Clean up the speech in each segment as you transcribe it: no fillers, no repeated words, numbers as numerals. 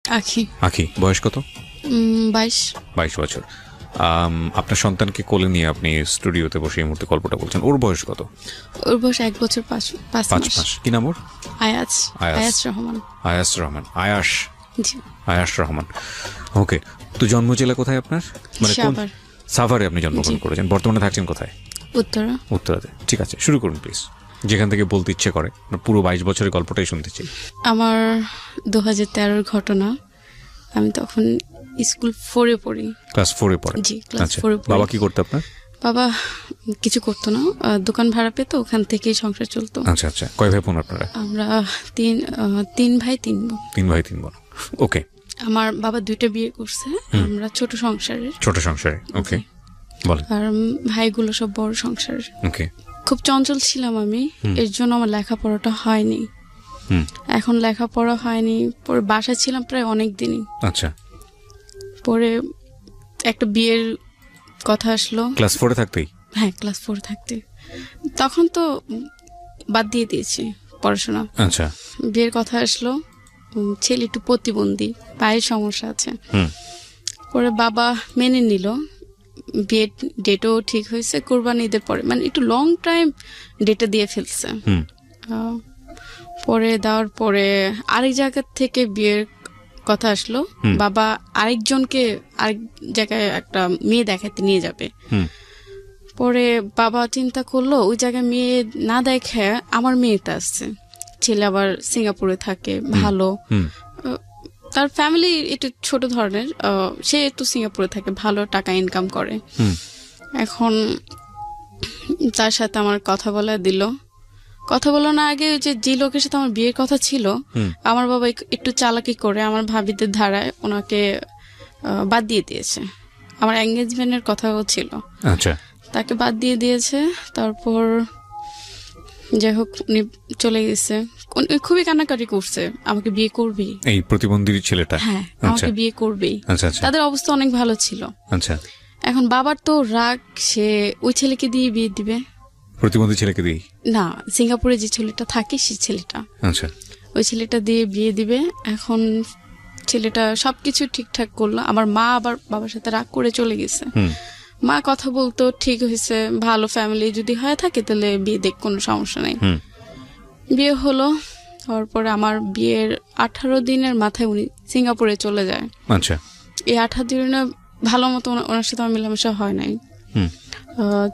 আখি। আখি, বয়স কত? 22। 22 বছর। আপনার সন্তানকে কোলে নিয়ে আপনি স্টুডিওতে বসে এই মুহূর্তে গল্পটা বলছেন। ওর বয়স কত? ওর বয়স 1 বছর 5 মাস। কি নাম ওর? আয়াজ। আয়াজ রহমান। আয়াস রহমান। আয়াস। জি। আয়াস রহমান। ওকে। তো জন্ম জেলা কোথায় আপনার? মানে কোন? সাভার। সাভারে আপনি জন্মগ্রহণ করেছেন। বর্তমানে থাকছেন কোথায়? উত্তরা। উত্তরাতে। ঠিক আছে, শুরু করুন প্লিজ, যেখান থেকে বলতে ইচ্ছে করে। পুরো 22 বছরের গল্পটাই শুনতে চাই। আমার 2013-র ঘটনা। আমি তখন স্কুল 4-এ পড়ি। ক্লাস 4-এ পড়েন? জি, ক্লাস 4-এ পড়ি। বাবা কি করতো আপনার? বাবা কিছু করতো না, দোকান ভাড়া পেতো, ওখান থেকেই সংসার চলতো। আচ্ছা আচ্ছা। কয় ভাই বোন আপনারা? আমরা তিন ভাই 3 বোন। 3 ভাই 3 বোন। ওকে। আমার বাবা 2টা বিয়ে করছে। আমরা ছোট সংসারের। ছোট সংসারে। ওকে, বলেন। আর ভাইগুলো সব বড় সংসারের। ওকে। খুব চঞ্চল ছিলাম আমি, এর জন্য আমার লেখাপড়াটা হয়নি। এখন লেখাপড়া হয়নি, পরে বাসায় ছিলাম প্রায় অনেক দিনই। আচ্ছা। পরে একটা বিয়ের কথা আসলো। ক্লাস 4-এ থাকতেই? হ্যাঁ, ক্লাস 4 থাকতে। তখন তো বাদ দিয়ে দিয়েছি পড়াশোনা। আচ্ছা। বিয়ের কথা আসলো। ছেলে একটু প্রতিবন্ধী, পায়ের সমস্যা আছে। পরে বাবা মেনে নিল। বিয়ের ডেটও ঠিক হয়েছে কোরবানি ঈদের পরে, মানে একটু লং টাইম ডেটটা দিয়ে ফেলছে। পরে দেওয়ার পরে আরেক জায়গা থেকে বিয়ের কথা আসলো। বাবা আরেকজনকে আরেক জায়গায় একটা মেয়ে দেখাতে নিয়ে যাবে। পরে বাবা চিন্তা করলো ওই জায়গায় মেয়ে না দেখে আমার মেয়েটা আসছে। ছেলে আবার সিঙ্গাপুরে থাকে, ভালো, তার ফ্যামিলি একটু ছোট ধরনের, সে একটু সিঙ্গাপুরে থাকে, ভালো টাকা ইনকাম করে। এখন তার সাথে আমার কথা বলা দিল। কথা বলো না আগে যে লোকের সাথে আমার বিয়ের কথা ছিল, আমার বাবা একটু চালাকি করে আমার ভাবিদের ধারায় ওনাকে বাদ দিয়ে দিয়েছে। আমার এঙ্গেজমেন্টের কথাও ছিল। আচ্ছা। তাকে বাদ দিয়ে দিয়েছে। তারপর যাই হোক উনি চলে গেছে। খুবই কান্নাকাটি করছে, আমাকে বিয়ে করবি। এই প্রতিবন্ধী ছেলেটা? হ্যাঁ, আমাকে বিয়ে করবি। আচ্ছা আচ্ছা। তাদের অবস্থা অনেক ভালো ছিল। আচ্ছা। এখন বাবার তো রাগ, সে ওই ছেলেকে দিয়ে বিয়ে দিবে। প্রতিবন্ধী ছেলেকে দিই? না, সিঙ্গাপুরে যে ছেলেটা থাকে সেই ছেলেটা। আচ্ছা। ওই ছেলেটা দিয়ে বিয়ে দিবে। এখন ছেলেটা সবকিছু ঠিকঠাক করলো। আমার মা আবার বাবার সাথে রাগ করে চলে গেছে। মা কথা বলতো, ঠিক হয়েছে, ভালো ফ্যামিলি যদি হয়ে থাকে তাহলে বিয়ে দেখ, কোনো সমস্যা নেই। বিয়ে হলো। তারপরে আমার বিয়ের 18 দিনের মাথায় উনি সিঙ্গাপুরে চলে যায়। আচ্ছা। এই 18 দিনে ভালো মতো ওনার সাথে আমার মেলামেশা হয় নাই।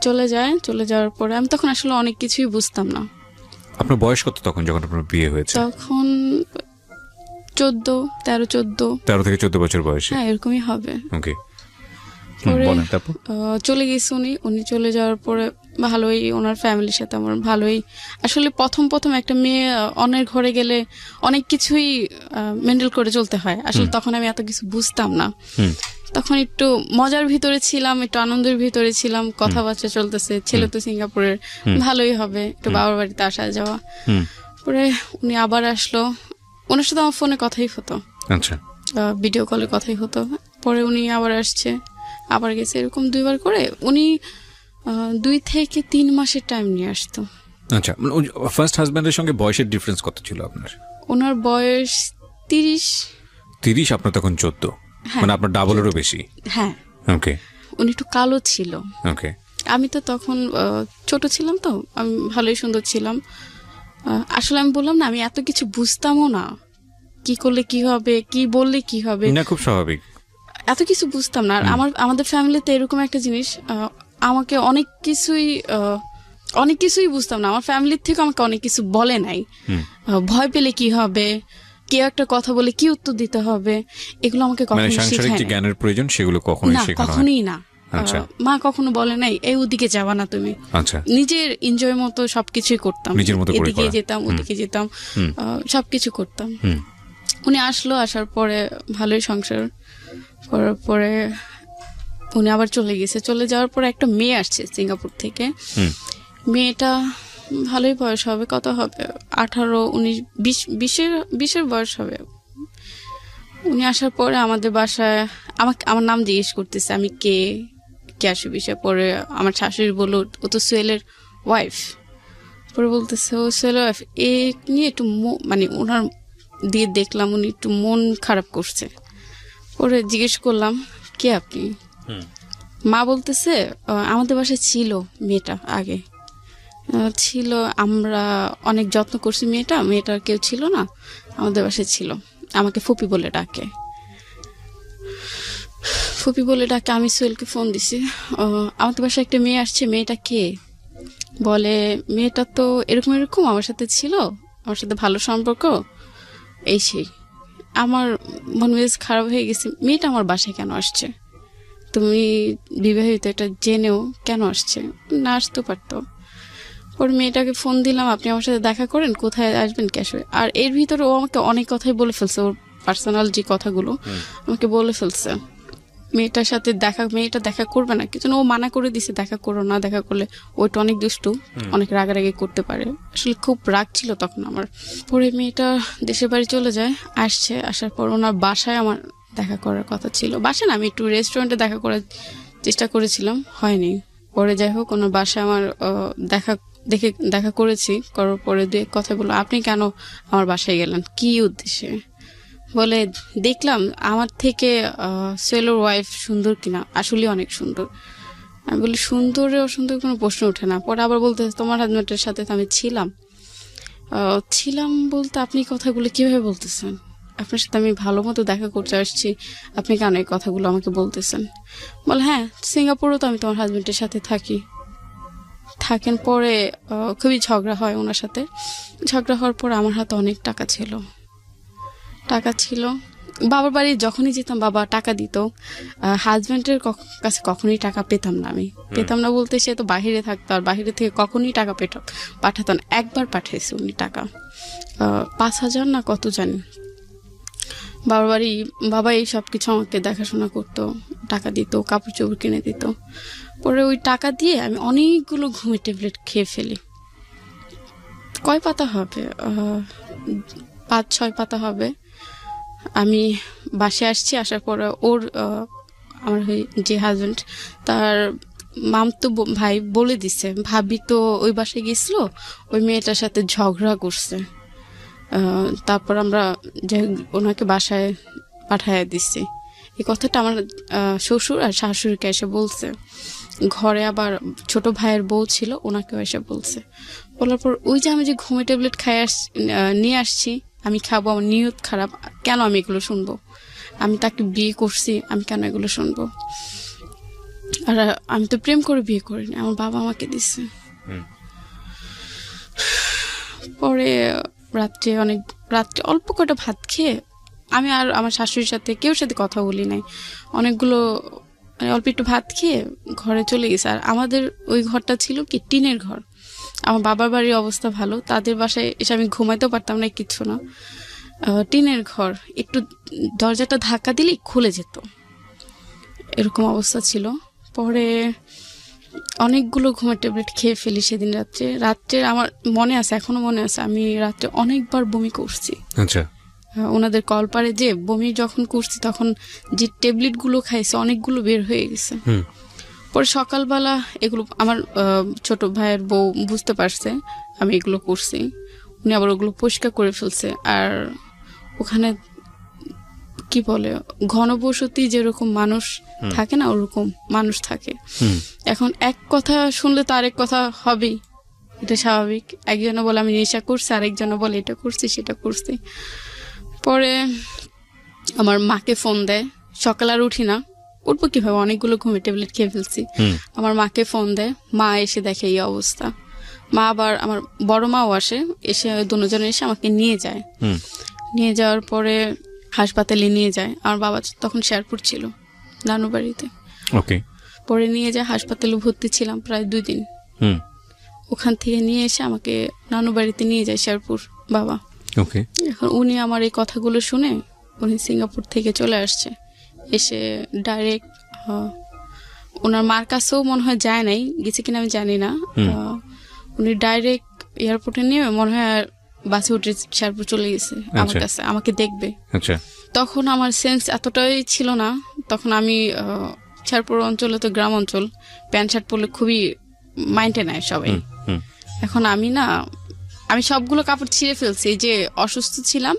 চলে যায়। চলে যাওয়ার পরে আমি তখন আসলে অনেক কিছুই বুঝতাম না। আপনার বয়স কত তখন যখন আপনার বিয়ে হয়েছে? তখন 13 থেকে 14 বছর বয়সে? হ্যাঁ, এরকমই হবে। ওকে। পরে চলে গেছে উনি চলে যাওয়ার পরে ভালোই ওনার ফ্যামিলির সাথে আমার ভালোই। আসলে প্রথম একটা মেয়ে অন্যের ঘরে গেলে অনেক কিছুই মেন্টেল করে চলতে হয়। আসলে তখন আমি এত কিছু বুঝতাম না। তখন একটু মজার ভিতরে ছিলাম, একটু আনন্দের ভিতরে ছিলাম। কথাবার্তা চলতেছে, ছেলে তো সিঙ্গাপুরের, ভালোই হবে, একটু বাবার বাড়িতে আসা যাওয়া। পরে উনি আবার আসলো। ওনার সাথে আমার ফোনে কথাই হতো। আচ্ছা। ভিডিও কলে কথাই হতো। পরে উনি আবার আসছে, আবার গেছে, এরকম 2বার করে। উনি 2 থেকে 3 মাসের টাইম নিয়ে আসতো। আচ্ছা। ফার্স্ট হাজবেন্ডের সঙ্গে বয়সের ডিফারেন্স কত ছিল আপনার? ওনার বয়স 30। 30, আপনার তখন 14। মানে আপনার ডাবলেরও বেশি। হ্যাঁ। ওকে। উনি একটু কালো ছিল। ওকে। আমি তো তখন ছোট ছিলাম, তো আমি ভালোই সুন্দর ছিলাম। আসলে আমি বললাম না, আমি এত কিছু বুঝতামও না, কি করলে কি হবে, কি বললে কি হবে। না, খুব স্বাভাবিক। এত কিছু বুঝতাম না। আর আমাদের ফ্যামিলিতে এরকম একটা জিনিস, আমাকে অনেক কিছুই বুঝতাম না। আমার ফ্যামিলির থেকে আমাকে অনেক কিছু বলে নাই। ভয় পেলে কি হবে, কেউ একটা কথা বলে কি উত্তর দিতে হবে, এগুলো আমাকে কখনো শেখায় না। জ্ঞানের প্রয়োজন সেগুলো কখনোই না। মা কখনো বলে নাই এই ওদিকে যাবা না তুমি। আচ্ছা। নিজের এনজয় মতো সবকিছুই করতাম, এদিকে যেতাম ওদিকে যেতাম, সবকিছু করতাম। উনি আসলো, আসার পরে ভালোই সংসার করার পরে উনি আবার চলে গেছে। চলে যাওয়ার পরে একটা মেয়ে আসছে সিঙ্গাপুর থেকে। মেয়েটা ভালোই বয়স হবে, কত হবে, 18, 19, 20-এর বয়স হবে। উনি আসার পরে আমাদের বাসায় আমার নাম জিজ্ঞেস করতেছে, আমি কে আসি বিষয়। পরে আমার শাশুড়ি বললো ও তো সোহেলের ওয়াইফ। পরে বলতেছে ও সোহেলের ওয়াইফ, এ নিয়ে একটু মানে ওনার দিয়ে দেখলাম উনি একটু মন খারাপ করছে। পরে জিজ্ঞেস করলাম কে আপনি? মা বলতেছে আমাদের বাসায় ছিল মেয়েটা, আগে ছিল, আমরা অনেক যত্ন করছি মেয়েটার কেউ ছিল না, আমাদের বাসায় ছিল, আমাকে ফুপি বলে ডাকে। আমি সোহেলকে ফোন দিছি, আমাদের বাসায় একটা মেয়ে আসছে, মেয়েটা কে? বলে মেয়েটা তো এরকম এরকম আমার সাথে ছিল, আমার সাথে ভালো সম্পর্ক, এই সেই। আমার মন মেজাজ খারাপ হয়ে গেছে, মেয়েটা আমার বাসায় কেন আসছে? তুমি বিবাহিত, এটা জেনেও কেন আসছে? না আসতে পারতো। পরে মেয়েটাকে ফোন দিলাম, আপনি আমার সাথে দেখা করেন, কোথায় আসবেন, কি আসবে? আর এর ভিতরে ও আমাকে অনেক কথাই বলে ফেলছে, ওর পার্সোনাল যে কথাগুলো আমাকে বলে ফেলছে। মেয়েটার সাথে মেয়েটা দেখা করবে না, কিছু ও মানা করে দিছে, দেখা করো না, দেখা করলে ওইটা অনেক দুষ্টু, অনেক রাগারাগি করতে পারে। আসলে খুব রাগ ছিল তখন আমার। পরে মেয়েটা দেশের বাড়ি চলে যায়, আসার পর ওনার বাসায় আমার দেখা করার কথা ছিল। বাসায় না, আমি একটু রেস্টুরেন্টে দেখা করার চেষ্টা করেছিলাম, হয়নি। পরে যাই হোক, ওনার বাসায় আমার দেখা করেছি, করার পরে দুই কথা বললো, আপনি কেন আমার বাসায় গেলেন, কি উদ্দেশ্যে? বলে দেখলাম আমার থেকে সোহেলের ওয়াইফ সুন্দর কিনা, আসলে অনেক সুন্দর। আমি বলি সুন্দরে অসুন্দর কোনো প্রশ্ন ওঠে না। পরে আবার বলতে, তোমার হাজবেন্ডের সাথে তো আমি ছিলাম বলতে আপনি কথাগুলো কিভাবে বলতেছেন? আপনার সাথে আমি ভালো মতো দেখা করতে আসছি, আপনি কেন এই কথাগুলো আমাকে বলতেছেন? বলে হ্যাঁ, সিঙ্গাপুরেও তো আমি তোমার হাজবেন্ডের সাথে থাকেন। পরে খুবই ঝগড়া হয় ওনার সাথে। ঝগড়া হওয়ার পর আমার হাতে অনেক টাকা ছিল। বাবার বাড়ি যখনই যেতাম বাবা টাকা দিত। হাজবেন্ডের কাছে কখনোই টাকা পেতাম না। পেতাম না বলতে, সে তো বাহিরে থাকতো, আর বাহিরে থেকে কখনোই টাকা পাঠাতো না। একবার পাঠিয়েছে উনি টাকা, 5,000 না কত জানি। বাবা এই সব কিছু আমাকে দেখাশোনা করতো, টাকা দিত, কাপড় চোপড় কিনে দিত। পরে ওই টাকা দিয়ে আমি অনেকগুলো ঘুমের ট্যাবলেট খেয়ে ফেলি। কয় পাতা হবে, 5-6 পাতা হবে। আমি বাসে আসছি, আসার পরে আমার যে হাজবেন্ড, তার মামতো ভাই বলে দিছে, ভাবি তো ওই বাসায় গেছিল, ওই মেয়েটার সাথে ঝগড়া করছে। তারপর আমরা ওনাকে বাসায় পাঠাইয়া দিচ্ছি। এই কথাটা আমার শ্বশুর আর শাশুড়িকে এসে বলছে। ঘরে আবার ছোট ভাইয়ের বউ ছিল, ওনাকেও এসে বলছে। বলার পর ওই যে আমি যে ঘুমে ট্যাবলেট নিয়ে আসছি, আমি খাবো, আমার নিয়ত খারাপ, কেন আমি এগুলো শুনবো? আমি তাকে বিয়ে করছি, আমি কেন এগুলো শুনবো? আর আমি তো প্রেম করে বিয়ে করিনি, আমার বাবা আমাকে দিচ্ছে। পরে রাত্রে অল্প কটা ভাত খেয়ে আমি আর আমার শাশুড়ির সাথে কেউ সাথে কথা বলি নাই। অনেকগুলো অল্প একটু ভাত খেয়ে ঘরে চলে গেছে। আর আমাদের ওই ঘরটা ছিল কি টিনের ঘর। আমার বাবার বাড়ির অবস্থা ভালো, তাদের বাসায় এসে আমি ঘুমাইতেও পারতাম না, কিচ্ছু না। টিনের ঘর, একটু দরজাটা ধাক্কা দিলেই খুলে যেত, এরকম অবস্থা ছিল। পরে অনেকগুলো ঘুমের ট্যাবলেট খেয়ে ফেলি সেদিন রাত্রে আমার মনে আছে, এখনো মনে আছে, আমি রাত্রে অনেকবার বমি করছি। আচ্ছা। ওনাদের কলপারে যে বমি যখন করছি, তখন যে ট্যাবলেট গুলো খাইছে অনেকগুলো বের হয়ে গেছে। পরে সকালবেলা এগুলো আমার ছোট ভাইয়ের বউ বুঝতে পারছে আমি এগুলো করছি, উনি আবার ওগুলো পরিষ্কার করে ফেলছে। আর ওখানে কি বলে, ঘনবসতি যেরকম মানুষ থাকে না, ওরকম মানুষ থাকে। এখন এক কথা শুনলে তো আরেক কথা হবেই, এটা স্বাভাবিক। একজনে বলে আমি নেশা করছি, আরেকজনে বলে এটা করছি সেটা করছি। পরে আমার মাকে ফোন দেয়, সকাল আর উঠি না, উঠবো কিভাবে, অনেকগুলো ঘুমের ট্যাবলেট খেয়ে ফেলছি। আমার মাকে ফোন দেয়, মা এসে দেখে এই অবস্থা। মা আবার আমার বড় মাও এসে দুজনে এসে আমাকে নিয়ে যাওয়ার পরে হাসপাতালে নিয়ে যায়। আমার বাবা তখন শেরপুর ছিল, নানু বাড়িতে। পরে নিয়ে যায়, হাসপাতালে ভর্তি ছিলাম প্রায় 2 দিন। ওখান থেকে নিয়ে এসে আমাকে নানু বাড়িতে নিয়ে যায় শেরপুর বাবা। এখন উনি আমার এই কথাগুলো শুনে উনি সিঙ্গাপুর থেকে চলে আসছে, এসে ডাইরেক্ট ওনার মার কাছেও মনে হয় যায় নাই, গেছে কিনা আমি জানি না। উনি ডাইরেক্ট এয়ারপোর্টে নিয়ে মনে হয় বাসে উঠে শেরপুর চলে গেছে আমার কাছে, আমাকে দেখবে। তখন আমার সেন্স এতটাই ছিল না, তখন আমি শেরপুর অঞ্চলে তো গ্রাম অঞ্চল, প্যান্ট শার্ট পরলে খুবই মাইন্ডে নেয় সবাই। এখন আমি না আমি সবগুলো কাপড় ছিঁড়ে ফেলছি, যে অসুস্থ ছিলাম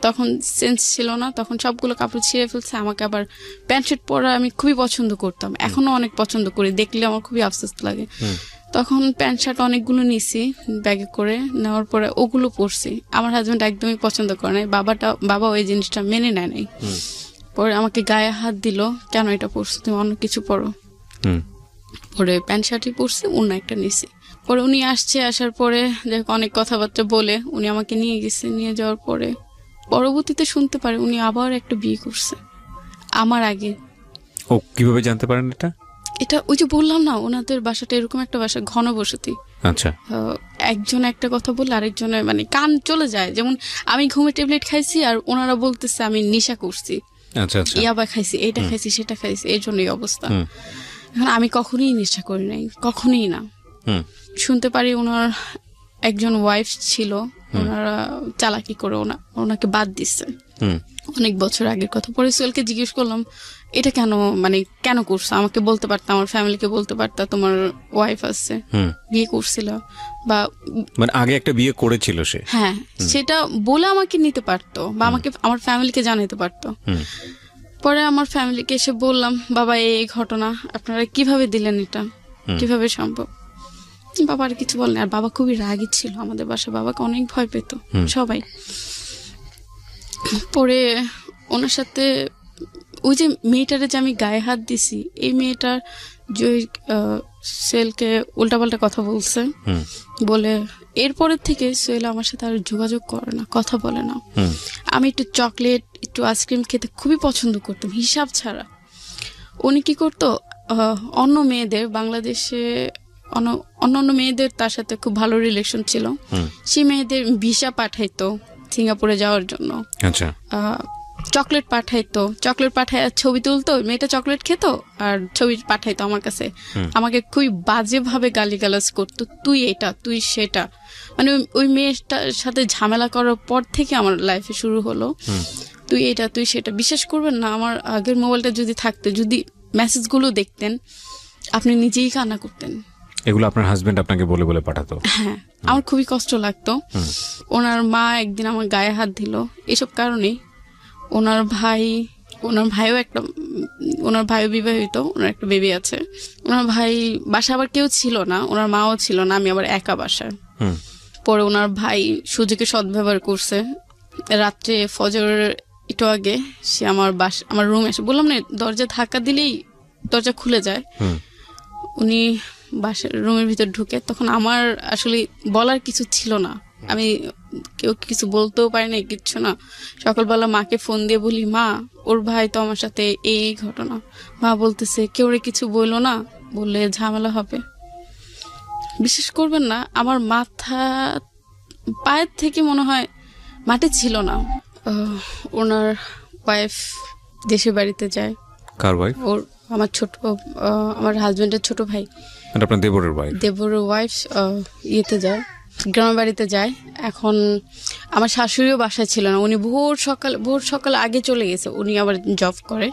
তখন সেন্স ছিল না, তখন সবগুলো কাপড় ছিঁড়ে ফেলছে। আমাকে আবার প্যান্ট শার্ট পরা আমি খুবই পছন্দ করতাম, এখনো অনেক পছন্দ করি, দেখলে আমার খুবই আফসোস লাগে। তখন প্যান্ট শার্ট অনেকগুলো নিছি ব্যাগে করে, নেওয়ার পরে ওগুলো পরছি। আমার হাজবেন্ড একদমই পছন্দ করে নাই, বাবা ওই জিনিসটা মেনে নেয় নাই। পরে আমাকে গায়ে হাত দিল, কেন এটা পরছো, তুমি অন্য কিছু পরো। পরে প্যান্ট শার্টই পরছি, অন্য একটা নিছি। পরে উনি আসার পরে অনেক কথাবার্তা বলে উনি আমাকে নিয়ে গেছে। নিয়ে যাওয়ার পরে পরবর্তীতে শুনতে পারে উনি আবার একটা বিয়ে করছে আমার আগে। ও কিভাবে জানতে পারেন এটা? এটা ওই যে বললাম না, ওনাদের বাসাটা এরকম একটা বাসা, ঘনবসতি। আচ্ছা। একজন একটা কথা বললে আরেকজনের মানে কান চলে যায়। যেমন আমি ঘুমের ট্যাবলেট খাইছি আর ওনারা বলতেছে আমি নেশা করছি, আচ্ছা আচ্ছা, ইয়াবা খাইছি, এটা খাইছি, সেটা খাইছি, এর জন্যই অবস্থা। এখন আমি কখনোই নেশা করি নাই, কখনোই না। শুনতে পারি ওনার একজন ওয়াইফ ছিল, ওনারা চালাকি করে ওনাকে বাদ দিচ্ছে অনেক বছর আগের কথা। পরে সোহেলকে জিজ্ঞেস করলাম এটা কেন করছো, আমাকে বলতে পারতা, আমার ফ্যামিলিকে বলতে পারতা তোমার ওয়াইফ আছে, বিয়ে করছিল, বা মানে আগে একটা বিয়ে করেছিল সে, হ্যাঁ, সেটা বলে আমাকে নিতে পারতো, বা আমাকে আমার ফ্যামিলিকে জানাতে পারতো। পরে আমার ফ্যামিলিকে এসে বললাম, বাবা এই ঘটনা, আপনারা কিভাবে দিলেন, এটা কিভাবে সম্ভব? বাবা আর কিছু বলেন। আর বাবা খুবই রাগী ছিল আমাদের বাসায়, বাবাকে অনেক ভয় পেত সবাই। পরে ওনার সাথে ওই যে মেয়েটারে যে আমি গায়ে হাত দিছি, এই মেয়েটার যে সোহেলকে উল্টাপাল্টা কথা বলছে, বলে এরপরের থেকে সোহেল আমার সাথে আর যোগাযোগ করে না, কথা বলে না। আমি একটু চকলেট, একটু আইসক্রিম খেতে খুবই পছন্দ করতাম, হিসাব ছাড়া। উনি কি করতো, অন্য মেয়েদের, বাংলাদেশে অন্য মেয়েদের তার সাথে খুব ভালো রিলেশন ছিল, সেই মেয়েদের ভিসা পাঠাইতো সিঙ্গাপুরে যাওয়ার জন্য। আচ্ছা। চকলেট পাঠাইতো, চকলেট পাঠায় ছবি তুলতো, মেয়েটা চকলেট খেত আর ছবি পাঠাইতো আমার কাছে। আমাকে খুবই বাজে ভাবে গালিগালাজ করতো, তুই এটা, তুই সেটা। মানে ওই মেয়েটার সাথে ঝামেলা করার পর থেকে আমার লাইফে শুরু হলো, তুই এটা, তুই সেটা। বিশ্বাস করবেন না, আমার আগের মোবাইলটা যদি থাকতো, যদি মেসেজগুলো দেখতেন, আপনি নিজেই কান্না করতেন। এগুলো আপনার হাজবেন্ড আপনাকে বলে বলে পাঠাতো? হ্যাঁ, আমার খুবই কষ্ট লাগতো। ওনার মা একদিন আমার গায়ে হাত দিল এসব কারণেই। ওনার ভাইও বিবাহিত, ওনার একটা বেবি আছে। ওনার ভাই বাসা আবার কেউ ছিল না, ওনার মাও ছিল না, আমি আবার একা বাসায়। পরে ওনার ভাই সুযোগে সদ্ব্যবহার করছে। রাত্রে ফজর একটু আগে সে আমার রুমে এসে, বললাম না দরজা ধাক্কা দিলেই দরজা খুলে যায়, উনি বাসার রুমের ভিতর ঢুকে। তখন আমার আসলে বলার কিছু ছিল না, আমি কেউ কিছু বলতেও পারি না, কিচ্ছু না। সকালবেলা মাকে ফোন দিয়ে বলি, মা ওর ভাই তো আমার সাথে এই ঘটনা। মা বলতেছে কেউ কিছু বললো না, বললে ঝামেলা হবে। বিশ্বাস করবেন না, আমার মাথা পায়ের থেকে মনে হয় মাটি ছিল না। ওনার ওয়াইফ দেশের বাড়িতে যায়। কার ওয়াইফ? ওর আমার হাজবেন্ডের ছোট ভাই, আপনার দেবরের ওয়াইফ? দেবরের ওয়াইফ ইয়েতে যায়, গ্রামের বাড়িতে যায়। এখন আমার শাশুড়িও বাসায় ছিল না, উনি ভোর সকাল আগে চলে গেছে। উনি আবার জব করে,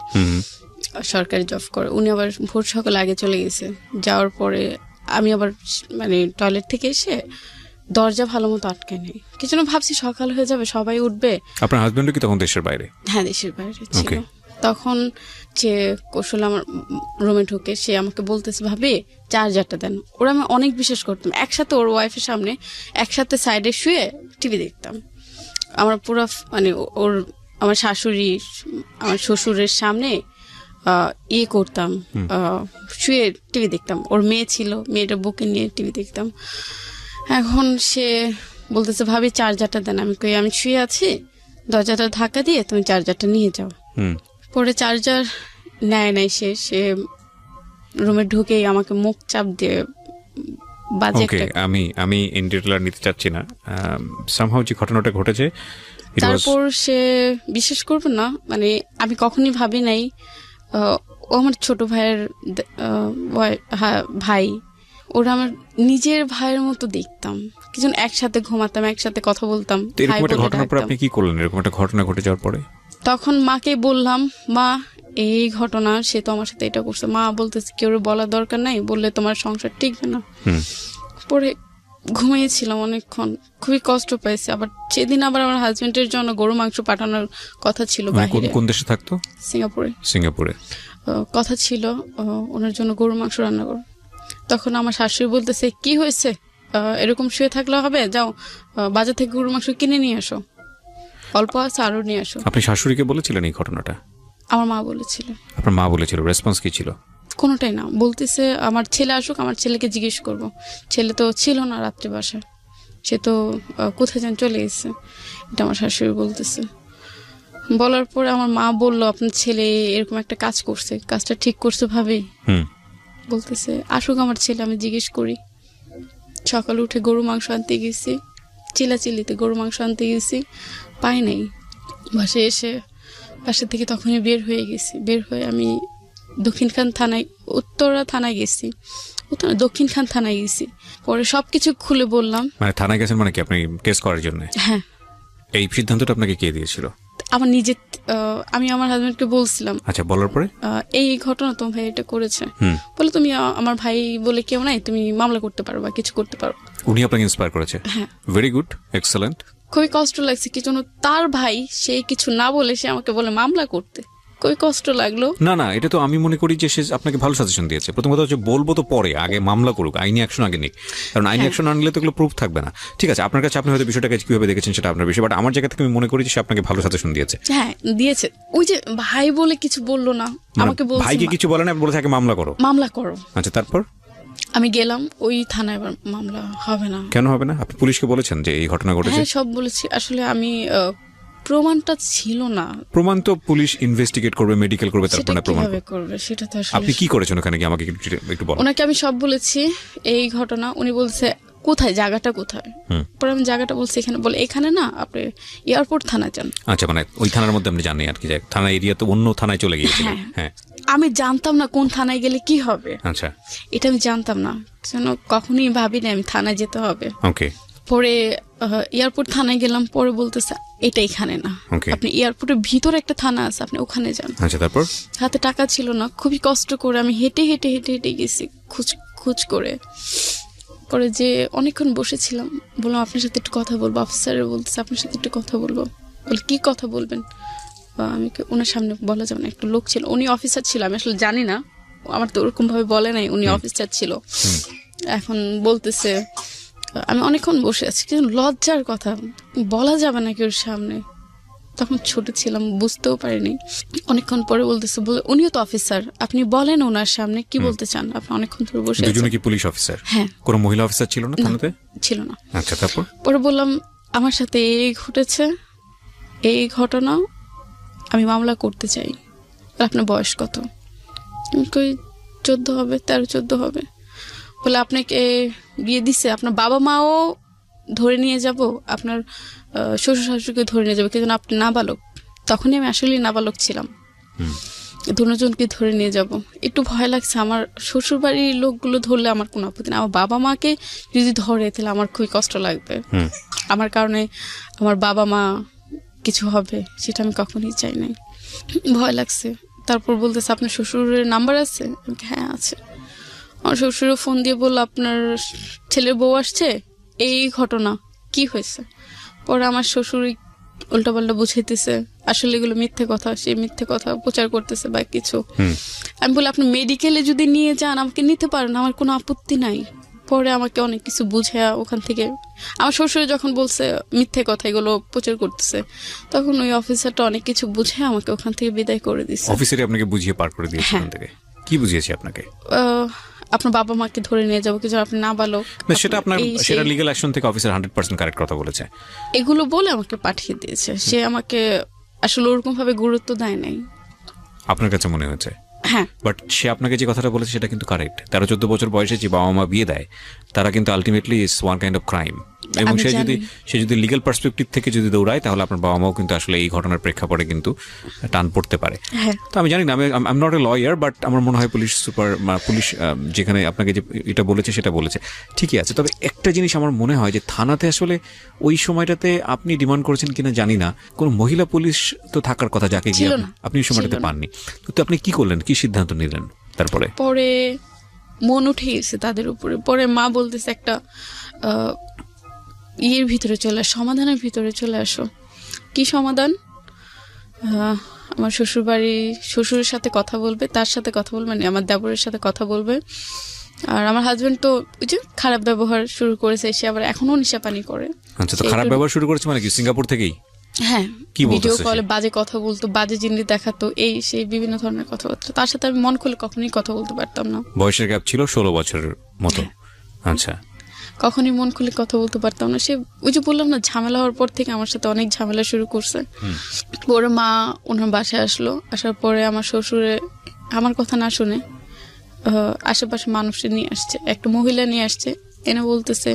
সরকারি জব করে। উনি আবার ভোর সকাল আগে চলে গেছে। যাওয়ার পরে আমি আবার টয়লেট থেকে এসে দরজা ভালো মতো আটকে নেই, কিছু না, ভাবছি সকাল হয়ে যাবে, সবাই উঠবে। আপনার হাজবেন্ড কি তখন দেশের বাইরে? হ্যাঁ, দেশের বাইরে ছিল। তখন যে কৌশল আমার রুমে ঢুকে সে আমাকে বলতেছে, ভাবি চার্জারটা দেন। ওরা আমি অনেক বিশ্বাস করতাম, একসাথে ওর ওয়াইফের সামনে একসাথে সাইডে শুয়ে টিভি দেখতাম। আমার পুরো আমার শাশুড়ি, আমার শ্বশুরের সামনে করতাম, শুয়ে টিভি দেখতাম। ওর মেয়ে ছিল, মেয়েটা বুকে নিয়ে টিভি দেখতাম। এখন সে বলতেছে, ভাবি চার্জারটা দেন। আমি শুয়ে আছি, দরজাটা ধাক্কা দিয়ে তুমি চার্জারটা নিয়ে যাও। পরে চার্জার নেয় নাই, সে রুমে ঢুকেই আমাকে মুখ চাপ দিয়ে বাজে একটা। আমি ইন ডিটেইল নিতে চাচ্ছি না, সামহাউ যে ঘটনাটা ঘটেছে। তারপর সে বিশ্বাস করবে না, আমি কখনই ভাবি নাই ও আমার ছোট ভাইয়ের ভাই, ওরা আমার নিজের ভাইয়ের মতো দেখতাম। কিছু একসাথে ঘুমাতাম, একসাথে কথা বলতাম। এরকম একটা ঘটনার পর আপনি কি করলেন? এরকম একটা ঘটনা ঘটে যাওয়ার পরে তখন মাকে বললাম, মা এই ঘটনা, সে তো আমার সাথে এটা করছে। মা বলতেছে কেউ বলার দরকার নাই, বললে তোমার সংসার টিকবে না। পরে ঘুমিয়েছিলাম অনেকক্ষণ, খুবই কষ্ট পাইছি। আবার সেদিন আবার আমার হাজবেন্ডের জন্য গরু মাংস পাঠানোর কথা ছিল বাইরে। কোন দেশে থাকতো? সিঙ্গাপুরে কথা ছিল ওনার জন্য গরু মাংস রান্না করো। তখন আমার শাশুড়ি বলতেছে, কি হয়েছে, এরকম শুয়ে থাকলে হবে, যাও বাজার থেকে গরুর মাংস কিনে নিয়ে আসো, অল্প আছে আরো নিয়ে আসো। আপনি শাশুড়িকে বলেছিলেন এই ঘটনাটা? আমার মা বলেছিল। আপনার মা বলেছিল, রেসপন্স কি ছিল? কোনোটাই না, বলতেছে আমার ছেলে আসুক, আমার ছেলেকে জিজ্ঞেস করব। ছেলে তো ছিল না রাত্রে বাসায়, সে তো কোথায় যেন চলে গেছে, এটা আমার শাশুড়ি বলতেছে। বলার পরে আমার মা বলল, আপনার ছেলে এরকম একটা কাজ করছে, কাজটা ঠিক করছে ভাবেই। বলতেছে আসুক আমার ছেলে, আমি জিজ্ঞেস করি। সকালে উঠে গরু মাংস আনতে গেছি, চিলাচিলিতে গরু মাংস আনতে গেছি, পাই নাই। বাসায় এসে বাসা থেকে তখনই বের হয়ে গেছি। বের হয়ে আমি দক্ষিণখান থানায়, উত্তরা থানায় গেছি, দক্ষিণখান থানায় গেছি। পরে সবকিছু খুলে বললাম। মানে থানায় গেছেন মানে কি আপনি কেস করার জন্য? হ্যাঁ। এই সিদ্ধান্তটা আপনাকে কে দিয়েছিল? আমার নিজে, আমি আমার হাজবেন্ডকে বলছিলাম। আচ্ছা, বলার পরে এই ঘটনা তোমার ভাই এটা করেছে, বলে তুমি আমার ভাই বলে কেউ নাই, তুমি মামলা করতে পারো বা কিছু করতে পারো। উনি আপনাকে ইন্সপায়ার করেছে? হ্যাঁ। Very good, excellent. খুবই কষ্ট লাগছে কি জন্য, তার ভাই সে কিছু না বলে সে আমাকে বলে মামলা করতে, খুবই কষ্ট লাগলো। না, এটা তো আমি মনে করি যে সে আপনাকে ভালো সাজেশন দিয়েছে। প্রথম কথা হচ্ছে বলবো তো পরে, আগে মামলা করুক, আইনি অ্যাকশন আগে নিক, কারণ আইনি অ্যাকশন না নিলে তো এগুলো প্রুফ থাকবে না। ঠিক আছে, আপনার কাছে আপনি হয়তো বিষয়টাকে কিভাবে দেখেছেন সেটা আপনার বিষয়, বাট আমার জায়গা থেকে আমি মনে করি যে সে আপনাকে ভালো সাজেশন দিয়েছে। হ্যাঁ দিয়েছে, ওই যে ভাই বলে কিছু বললো না, আমাকে বলছে ভাইকে কিছু বলে না, বলেছে আগে মামলা করো। আচ্ছা, তারপর আমি গেলাম ওই থানায়, এবার মামলা হবে না। কেন হবে না? আপনি পুলিশকে বলেছেন যে এই ঘটনা ঘটেছে? হ্যাঁ, সব বলেছি। আসলে আমি প্রমাণটা ছিল না। প্রমাণ তো পুলিশ ইনভেস্টিগেট করবে, মেডিকেল করবে, তারপরে প্রমাণ করবে। সেটা তো আসলে আপনি কি করেছেন ওখানে গিয়ে আমাকে একটু বলুন। ওনাকে আমি সব বলেছি এই ঘটনা। উনি বলছে কোথায়, জায়গাটা কোথায়? পরে আমি জায়গাটা বলছি এখানে। বলে এখানে না, আপনি এয়ারপোর্ট থানায় যান। আচ্ছা, মানে ওই থানার মধ্যে আপনি জানেন আর কি, থানা এরিয়া তো অন্য থানায় চলে গিয়েছিলেন? হ্যাঁ। আমি জানতাম না কোন থানায় গেলে কি হবে। আচ্ছা, এটা আমি জানতাম না, যেন কখনোই ভাবিনি আমি থানায় যেতে হবে। ওকে। পরে এয়ারপোর্ট থানায় গেলাম, পরে বলতেছে এটা এখানে না, আপনি এয়ারপোর্টের ভিতরে একটা থানা আছে, আপনি ওখানে যান। আচ্ছা, তারপর হাতে টাকা ছিল না, খুবই কষ্ট করে আমি হেঁটে হেঁটে হেঁটে হেঁটে গেছি খুঁজ করে। পরে যে অনেকক্ষণ বসেছিলাম, বললাম আপনার সাথে একটু কথা বলবো। অফিসারের বলতেছে আপনার সাথে একটু কথা বলবো। বলে কি কথা বলবেন? আমি ওনার সামনে বলা যাবে না, একটু লোক ছিল, উনি অফিসার ছিল, আমি আসলে জানি না, আমার তো ওরকম ভাবে বলে নাই উনি অফিসার ছিল। এখন বলতেছে, আমি অনেকক্ষণ বসে আছি, কিন্তু লজ্জার কথা বলা যাবে না কেউ সামনে, তখন ছোট ছিলাম, বুঝতেও পারিনি। অনেকক্ষণ পরে বলতেছে, বলে উনিও তো অফিসার, আপনি বলেন ওনার সামনে কি বলতে চান। আপনি অনেকক্ষণ ধরে বসে আছেন। দুজনে কি পুলিশ অফিসার? হ্যাঁ। কোনো মহিলা অফিসার ছিল না থানাতে? ছিল না। আচ্ছা, তারপর পরে বললাম আমার সাথে এই ঘটেছে, এই ঘটনা, আমি মামলা করতে চাই। আপনার বয়স কত? কই 14 হবে, 13-14 হবে। বলে আপনাকে বিয়ে দিছে, আপনার বাবা মাও ধরে নিয়ে যাব, আপনার শ্বশুর শাশুড়িকে ধরে নিয়ে যাবে, কিন্তু আপনি নাবালক। তখনই আমি আসলে নাবালক ছিলাম। দুজনকে ধরে নিয়ে যাব। একটু ভয় লাগছে, আমার শ্বশুর বাড়ির লোকগুলো ধরলে আমার কোনো আপত্তি না, আমার বাবা মাকে যদি ধরে তাহলে আমার খুবই কষ্ট লাগবে। আমার কারণে আমার বাবা মা কিছু হবে, সেটা আমি কখনোই চাই নাই, ভয় লাগছে। তারপর বলতেছে আপনার শ্বশুরের নাম্বার আছে? হ্যাঁ আছে। আমার শ্বশুরও ফোন দিয়ে বললো আপনার ছেলের বউ আসছে, এই ঘটনা কি হয়েছে। পরে আমার শ্বশুর উল্টাপাল্টা বুঝাইতেছে, আসলে এগুলো মিথ্যে কথা, সেই মিথ্যে কথা প্রচার করতেছে বা কিছু। আমি বলি আপনি মেডিকেলে যদি নিয়ে যান আমাকে নিতে পারেন, আমার কোনো আপত্তি নাই। পরে আমাকে অনেক কিছু বুঝে ওখান থেকে, আমার শ্বশুর যখন বলছে মিথ্যে কথা এগুলো প্রচার করতেছে, তখন ওই অফিসারটা অনেক কিছু বুঝে আমাকে ওখান থেকে বিদায় করে দিচ্ছে। অফিসারই আপনাকে বুঝিয়ে পার করে দিয়েছে ওখান থেকে? কি বুঝিয়েছে আপনাকে? আপনার বাবা মাকে ধরে নিয়ে যাবো, কিছু আপনি নাবালক। সেটা লিগ্যাল অ্যাকশন থেকে অফিসার 100% কারেক্ট কথা বলেছে, এগুলো বলে আমাকে পাঠিয়ে দিয়েছে। সে আমাকে আসলে ওরকম ভাবে গুরুত্ব দেয় নাই আপনার কাছে মনে হয়েছে। হ্যাঁ, বাট সে আপনাকে যে কথাটা বলেছে সেটা কিন্তু কারেক্ট। 13-14 বছর বয়সে যে বাবা মা বিয়ে দেয় তারা কিন্তু ultimately is one kind of crime. এবং সে যদি লিগ্যাল পার্সপেক্টিভ থেকে যদি দৌড়ায় তাহলে আপনার বাবা মাও কিন্তু আসলে এই ঘটনার প্রেক্ষাপটে কিন্তু টান পড়তে পারে। তো আমি জানি না, আমি I am not a lawyer, but আমার মনে হয় পুলিশ যেখানে আপনাকে যে এটা বলেছে সেটা বলেছে ঠিকই আছে। তবে একটা জিনিস আমার মনে হয় যে থানাতে আসলে ওই সময়টাতে আপনি ডিমান্ড করেছেন কিনা জানি না, কোনো মহিলা পুলিশ তো থাকার কথা যাকে গিয়ে আপনি ওই সময়টাতে পাননি। তো আপনি কি করলেন, কি সিদ্ধান্ত নিলেন তারপরে? পরে মন উঠে গেছে তাদের উপরে। পরে মা বলতেছে একটা ইয়ের ভিতরে চলে আসো, সমাধানের ভিতরে চলে আসো। কি সমাধান? আমার শ্বশুরের সাথে কথা বলবে, তার সাথে কথা বলবে, মানে আমার দেবরের সাথে কথা বলবে। আর আমার হাজবেন্ড তো ওই যে খারাপ ব্যবহার শুরু করেছে, সে আবার এখনো নেশাপানি করে। আচ্ছা, তো খারাপ ব্যবহার শুরু করেছে মানে কি সিঙ্গাপুর থেকেই? হ্যাঁ, কি বলতেছে ভিডিও সে? কলে বাজে কথা বলতো, বাজে জিনিস দেখাতো, এই সেই বিভিন্ন ধরনের কথাবার্তা। তার সাথে আমি মন খুলে কখনোই কথা বলতে পারতাম না। বয়সের গ্যাপ ছিল 16 বছরের মতো। আচ্ছা, কখনই মন খুলে কথা বলতে পারতাম না। সে ওই যে বললাম না, ঝামেলা হওয়ার পর থেকে আমার সাথে অনেক ঝামেলা শুরু করছে। পরে মা ওনার বাসায় আসলো, আসার পরে আমার শ্বশুরে আমার কথা না শুনে আশেপাশে মানুষকে নিয়ে আসছে, একটা মহিলা নিয়ে আসছে, এনে বলতেছে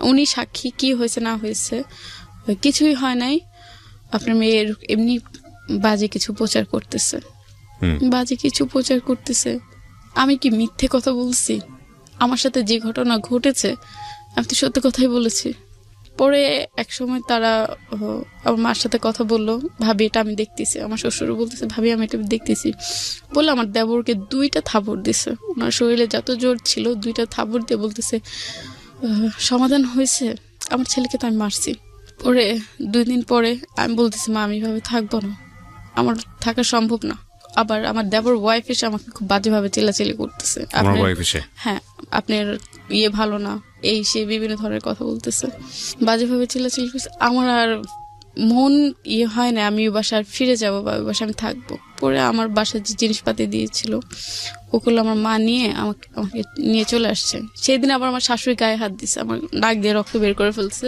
উনি সাক্ষী, কি হয়েছে না হয়েছে কিছুই হয় নাই, আপনার মেয়ের এমনি বাজে কিছু প্রচার করতেছে, বাজে কিছু প্রচার করতেছে। আমি কি মিথ্যে কথা বলছি? আমার সাথে যে ঘটনা ঘটেছে আমি তো সত্যি কথাই বলেছি। পরে এক সময় তারা আমার মার সাথে কথা বললো, ভাবি এটা আমি দেখতেছি। আমার শ্বশুরও বলতেছে, ভাবি আমি এটা দেখতেছি। বললো আমার দেবরকে 2টা থাপড় দিছে, ওনার শরীরে যত জোর ছিল 2টা থাপড় দিয়ে বলতেছে সমাধান হয়েছে, আমার ছেলেকে তো আমি মারছি। পরে 2 দিন পরে আমি বলতেছি, মা আমি এভাবে থাকবো না, আমার থাকা সম্ভব না। আবার আমার দেবর ওয়াইফ এসে আমাকে খুব বাজেভাবে চিল্লাচিল্লি করতেছে, হ্যাঁ আপনার ইয়ে ভালো না, এই সেই বিভিন্ন ধরনের কথা বলতেছে, বাজেভাবে চিল্লাচিল্লি করতেছে। আমার আর মন ইয়ে হয় না আমি ওই বাসায় ফিরে যাবো বা ওই বাসায় আমি থাকবো। পরে আমার বাসায় যে জিনিসপাতি দিয়েছিল ওগুলো আমার মা নিয়ে আমাকে নিয়ে চলে আসছে। সেই দিন আবার আমার শাশুড়ি গায়ে হাত দিছে, আমার নাক দিয়ে রক্ত বের করে ফেলছে,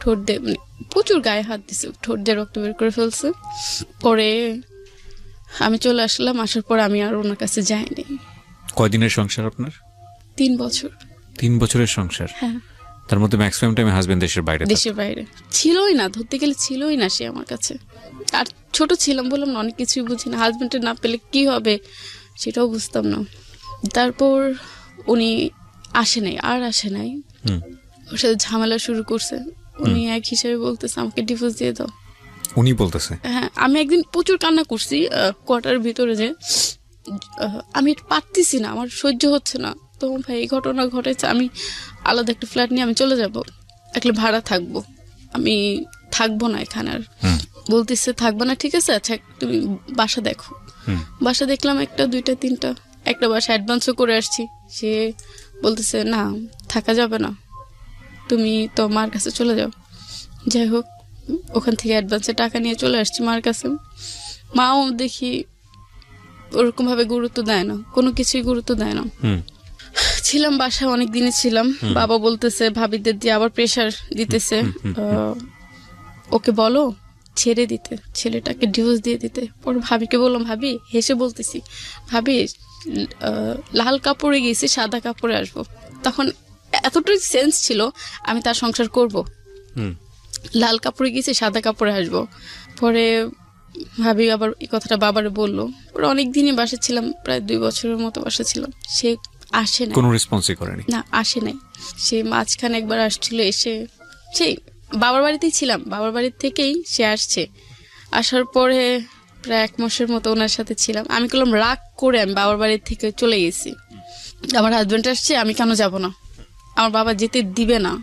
ঠোঁট দিয়ে, মানে প্রচুর গায়ে হাত দিছে, ঠোঁট দিয়ে রক্ত বের করে ফেলছে। পরে আমি চলে আসলাম, আসার পর আমি আর ওনার কাছে যাইনি। কয়দিনের সংসার আপনার? 3 বছর। 3 বছরের সংসার? হ্যাঁ। তার মধ্যে ম্যাক্সিমাম টাইম হাজবেন্ড দেশের বাইরে? দেশের বাইরে ছিলই না, ধরতে গেলে ছিলই না সে আমার কাছে। আর ছোট ছিলাম, বললাম না, অনেক কিছুই বুঝি না, হাজবেন্ডের না পেলে কি হবে সেটাও বুঝতাম না। তারপর উনি আসে নাই, ওর সাথে ঝামেলা শুরু করছে। উনি এক হিসেবে বলতেছে আমাকে ডিভোর্স দিয়ে দাও। উনি বলতেছে? হ্যাঁ, আমি একদিন প্রচুর কান্না করছি কোয়ার্টারের ভিতরে, যে আমি পারতেছি না, আমার সহ্য হচ্ছে না। তো ভাই এই ঘটনা ঘটেছে, আমি আলাদা একটা ফ্ল্যাট নিয়ে আমি চলে যাব, একটা ভাড়া থাকবো, আমি থাকবো না এখানে আর। বলতেছে থাকবো না, ঠিক আছে, আচ্ছা তুমি বাসা দেখো। বাসা দেখলাম 1টা 2টা 3টা, একটা বাসা অ্যাডভান্সও করে আসছি। সে বলতেছে না থাকা যাবে না, তুমি তো মার কাছে চলে যাও। যাই হোক, ওখান থেকে অ্যাডভান্সে টাকা নিয়ে চলে আসছি মার কাছে। মাও দেখি ওরকম ভাবে গুরুত্ব দেয় না, কোনো কিছুই গুরুত্ব দেয় না। ছিলাম বাসায় অনেক দিনে ছিলাম। বাবা বলতেছে ভাবিদের দিয়ে আবার প্রেশার দিতেছে, ওকে বলো ছেড়ে দিতে, ছেলেটাকে ডিভোর্স দিয়ে দিতে। পরে ভাবিকে বললাম, ভাবি হেসে বলতেছি, ভাবি লাল কাপড়ে গেছি সাদা কাপড়ে আসবো। তখন এতটুকু সেন্স ছিল আমি তার সংসার করব, লাল কাপড়ে গেছি সাদা কাপড়ে আসবো। পরে ভাবি আবার এই কথাটা বাবারে বললো। পরে অনেকদিনই বাসা ছিলাম, প্রায় 2 বছরের মতো বাসা ছিলাম। সে আসে নাই, কোনো রেসপন্সই করেনি? না, আসে নাই। সে মাঝখানে একবার আসছিল, এসে সেই বাবার বাড়িতেই ছিলাম, বাবার বাড়ির থেকেই সে আসছে। আসার পরে প্রায় 1 মাসের মতো ওনার সাথে ছিলাম। আমি করলাম রাগ করে আমি বাবার বাড়ির থেকে চলে গেছি। আমার হাজবেন্ড আসছে, আমি কেন যাব না, আমার বাবা যেতে দিবে না।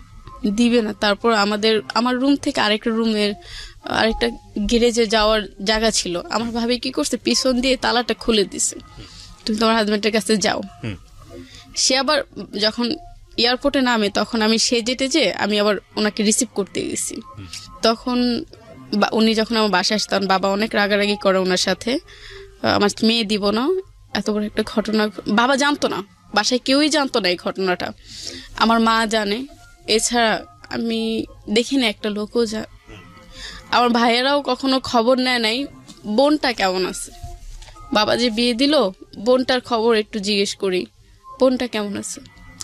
তারপর আমার রুম থেকে আরেকটা গ্যারেজে যাওয়ার জায়গা ছিল। আমার ভাবি কি করছে, পিছন দিয়ে তালাটা খুলে দিছে, তুমি তোমার হাজবেন্ডের কাছে যাও। সে আবার যখন এয়ারপোর্টে নামে তখন আমি সেজে আমি আবার ওনাকে রিসিভ করতে গেছি। তখন উনি যখন আমার বাসায় আসতেন, বাবা অনেক রাগারাগি করে ওনার সাথে, আমার মেয়ে দিব না, এত বড় একটা ঘটনা। বাবা জানতো না, বাসায় কেউই জানতো না এই ঘটনাটা, আমার মা জানে, এছাড়া আমি দেখি না একটা লোকও আমার ভাইয়েরাও কখনো খবর নেয় নাই বোনটা কেমন আছে। বাবা যে বিয়ে দিল, বোনটার খবর একটু জিজ্ঞেস করি, বোনটা কেমন আছে।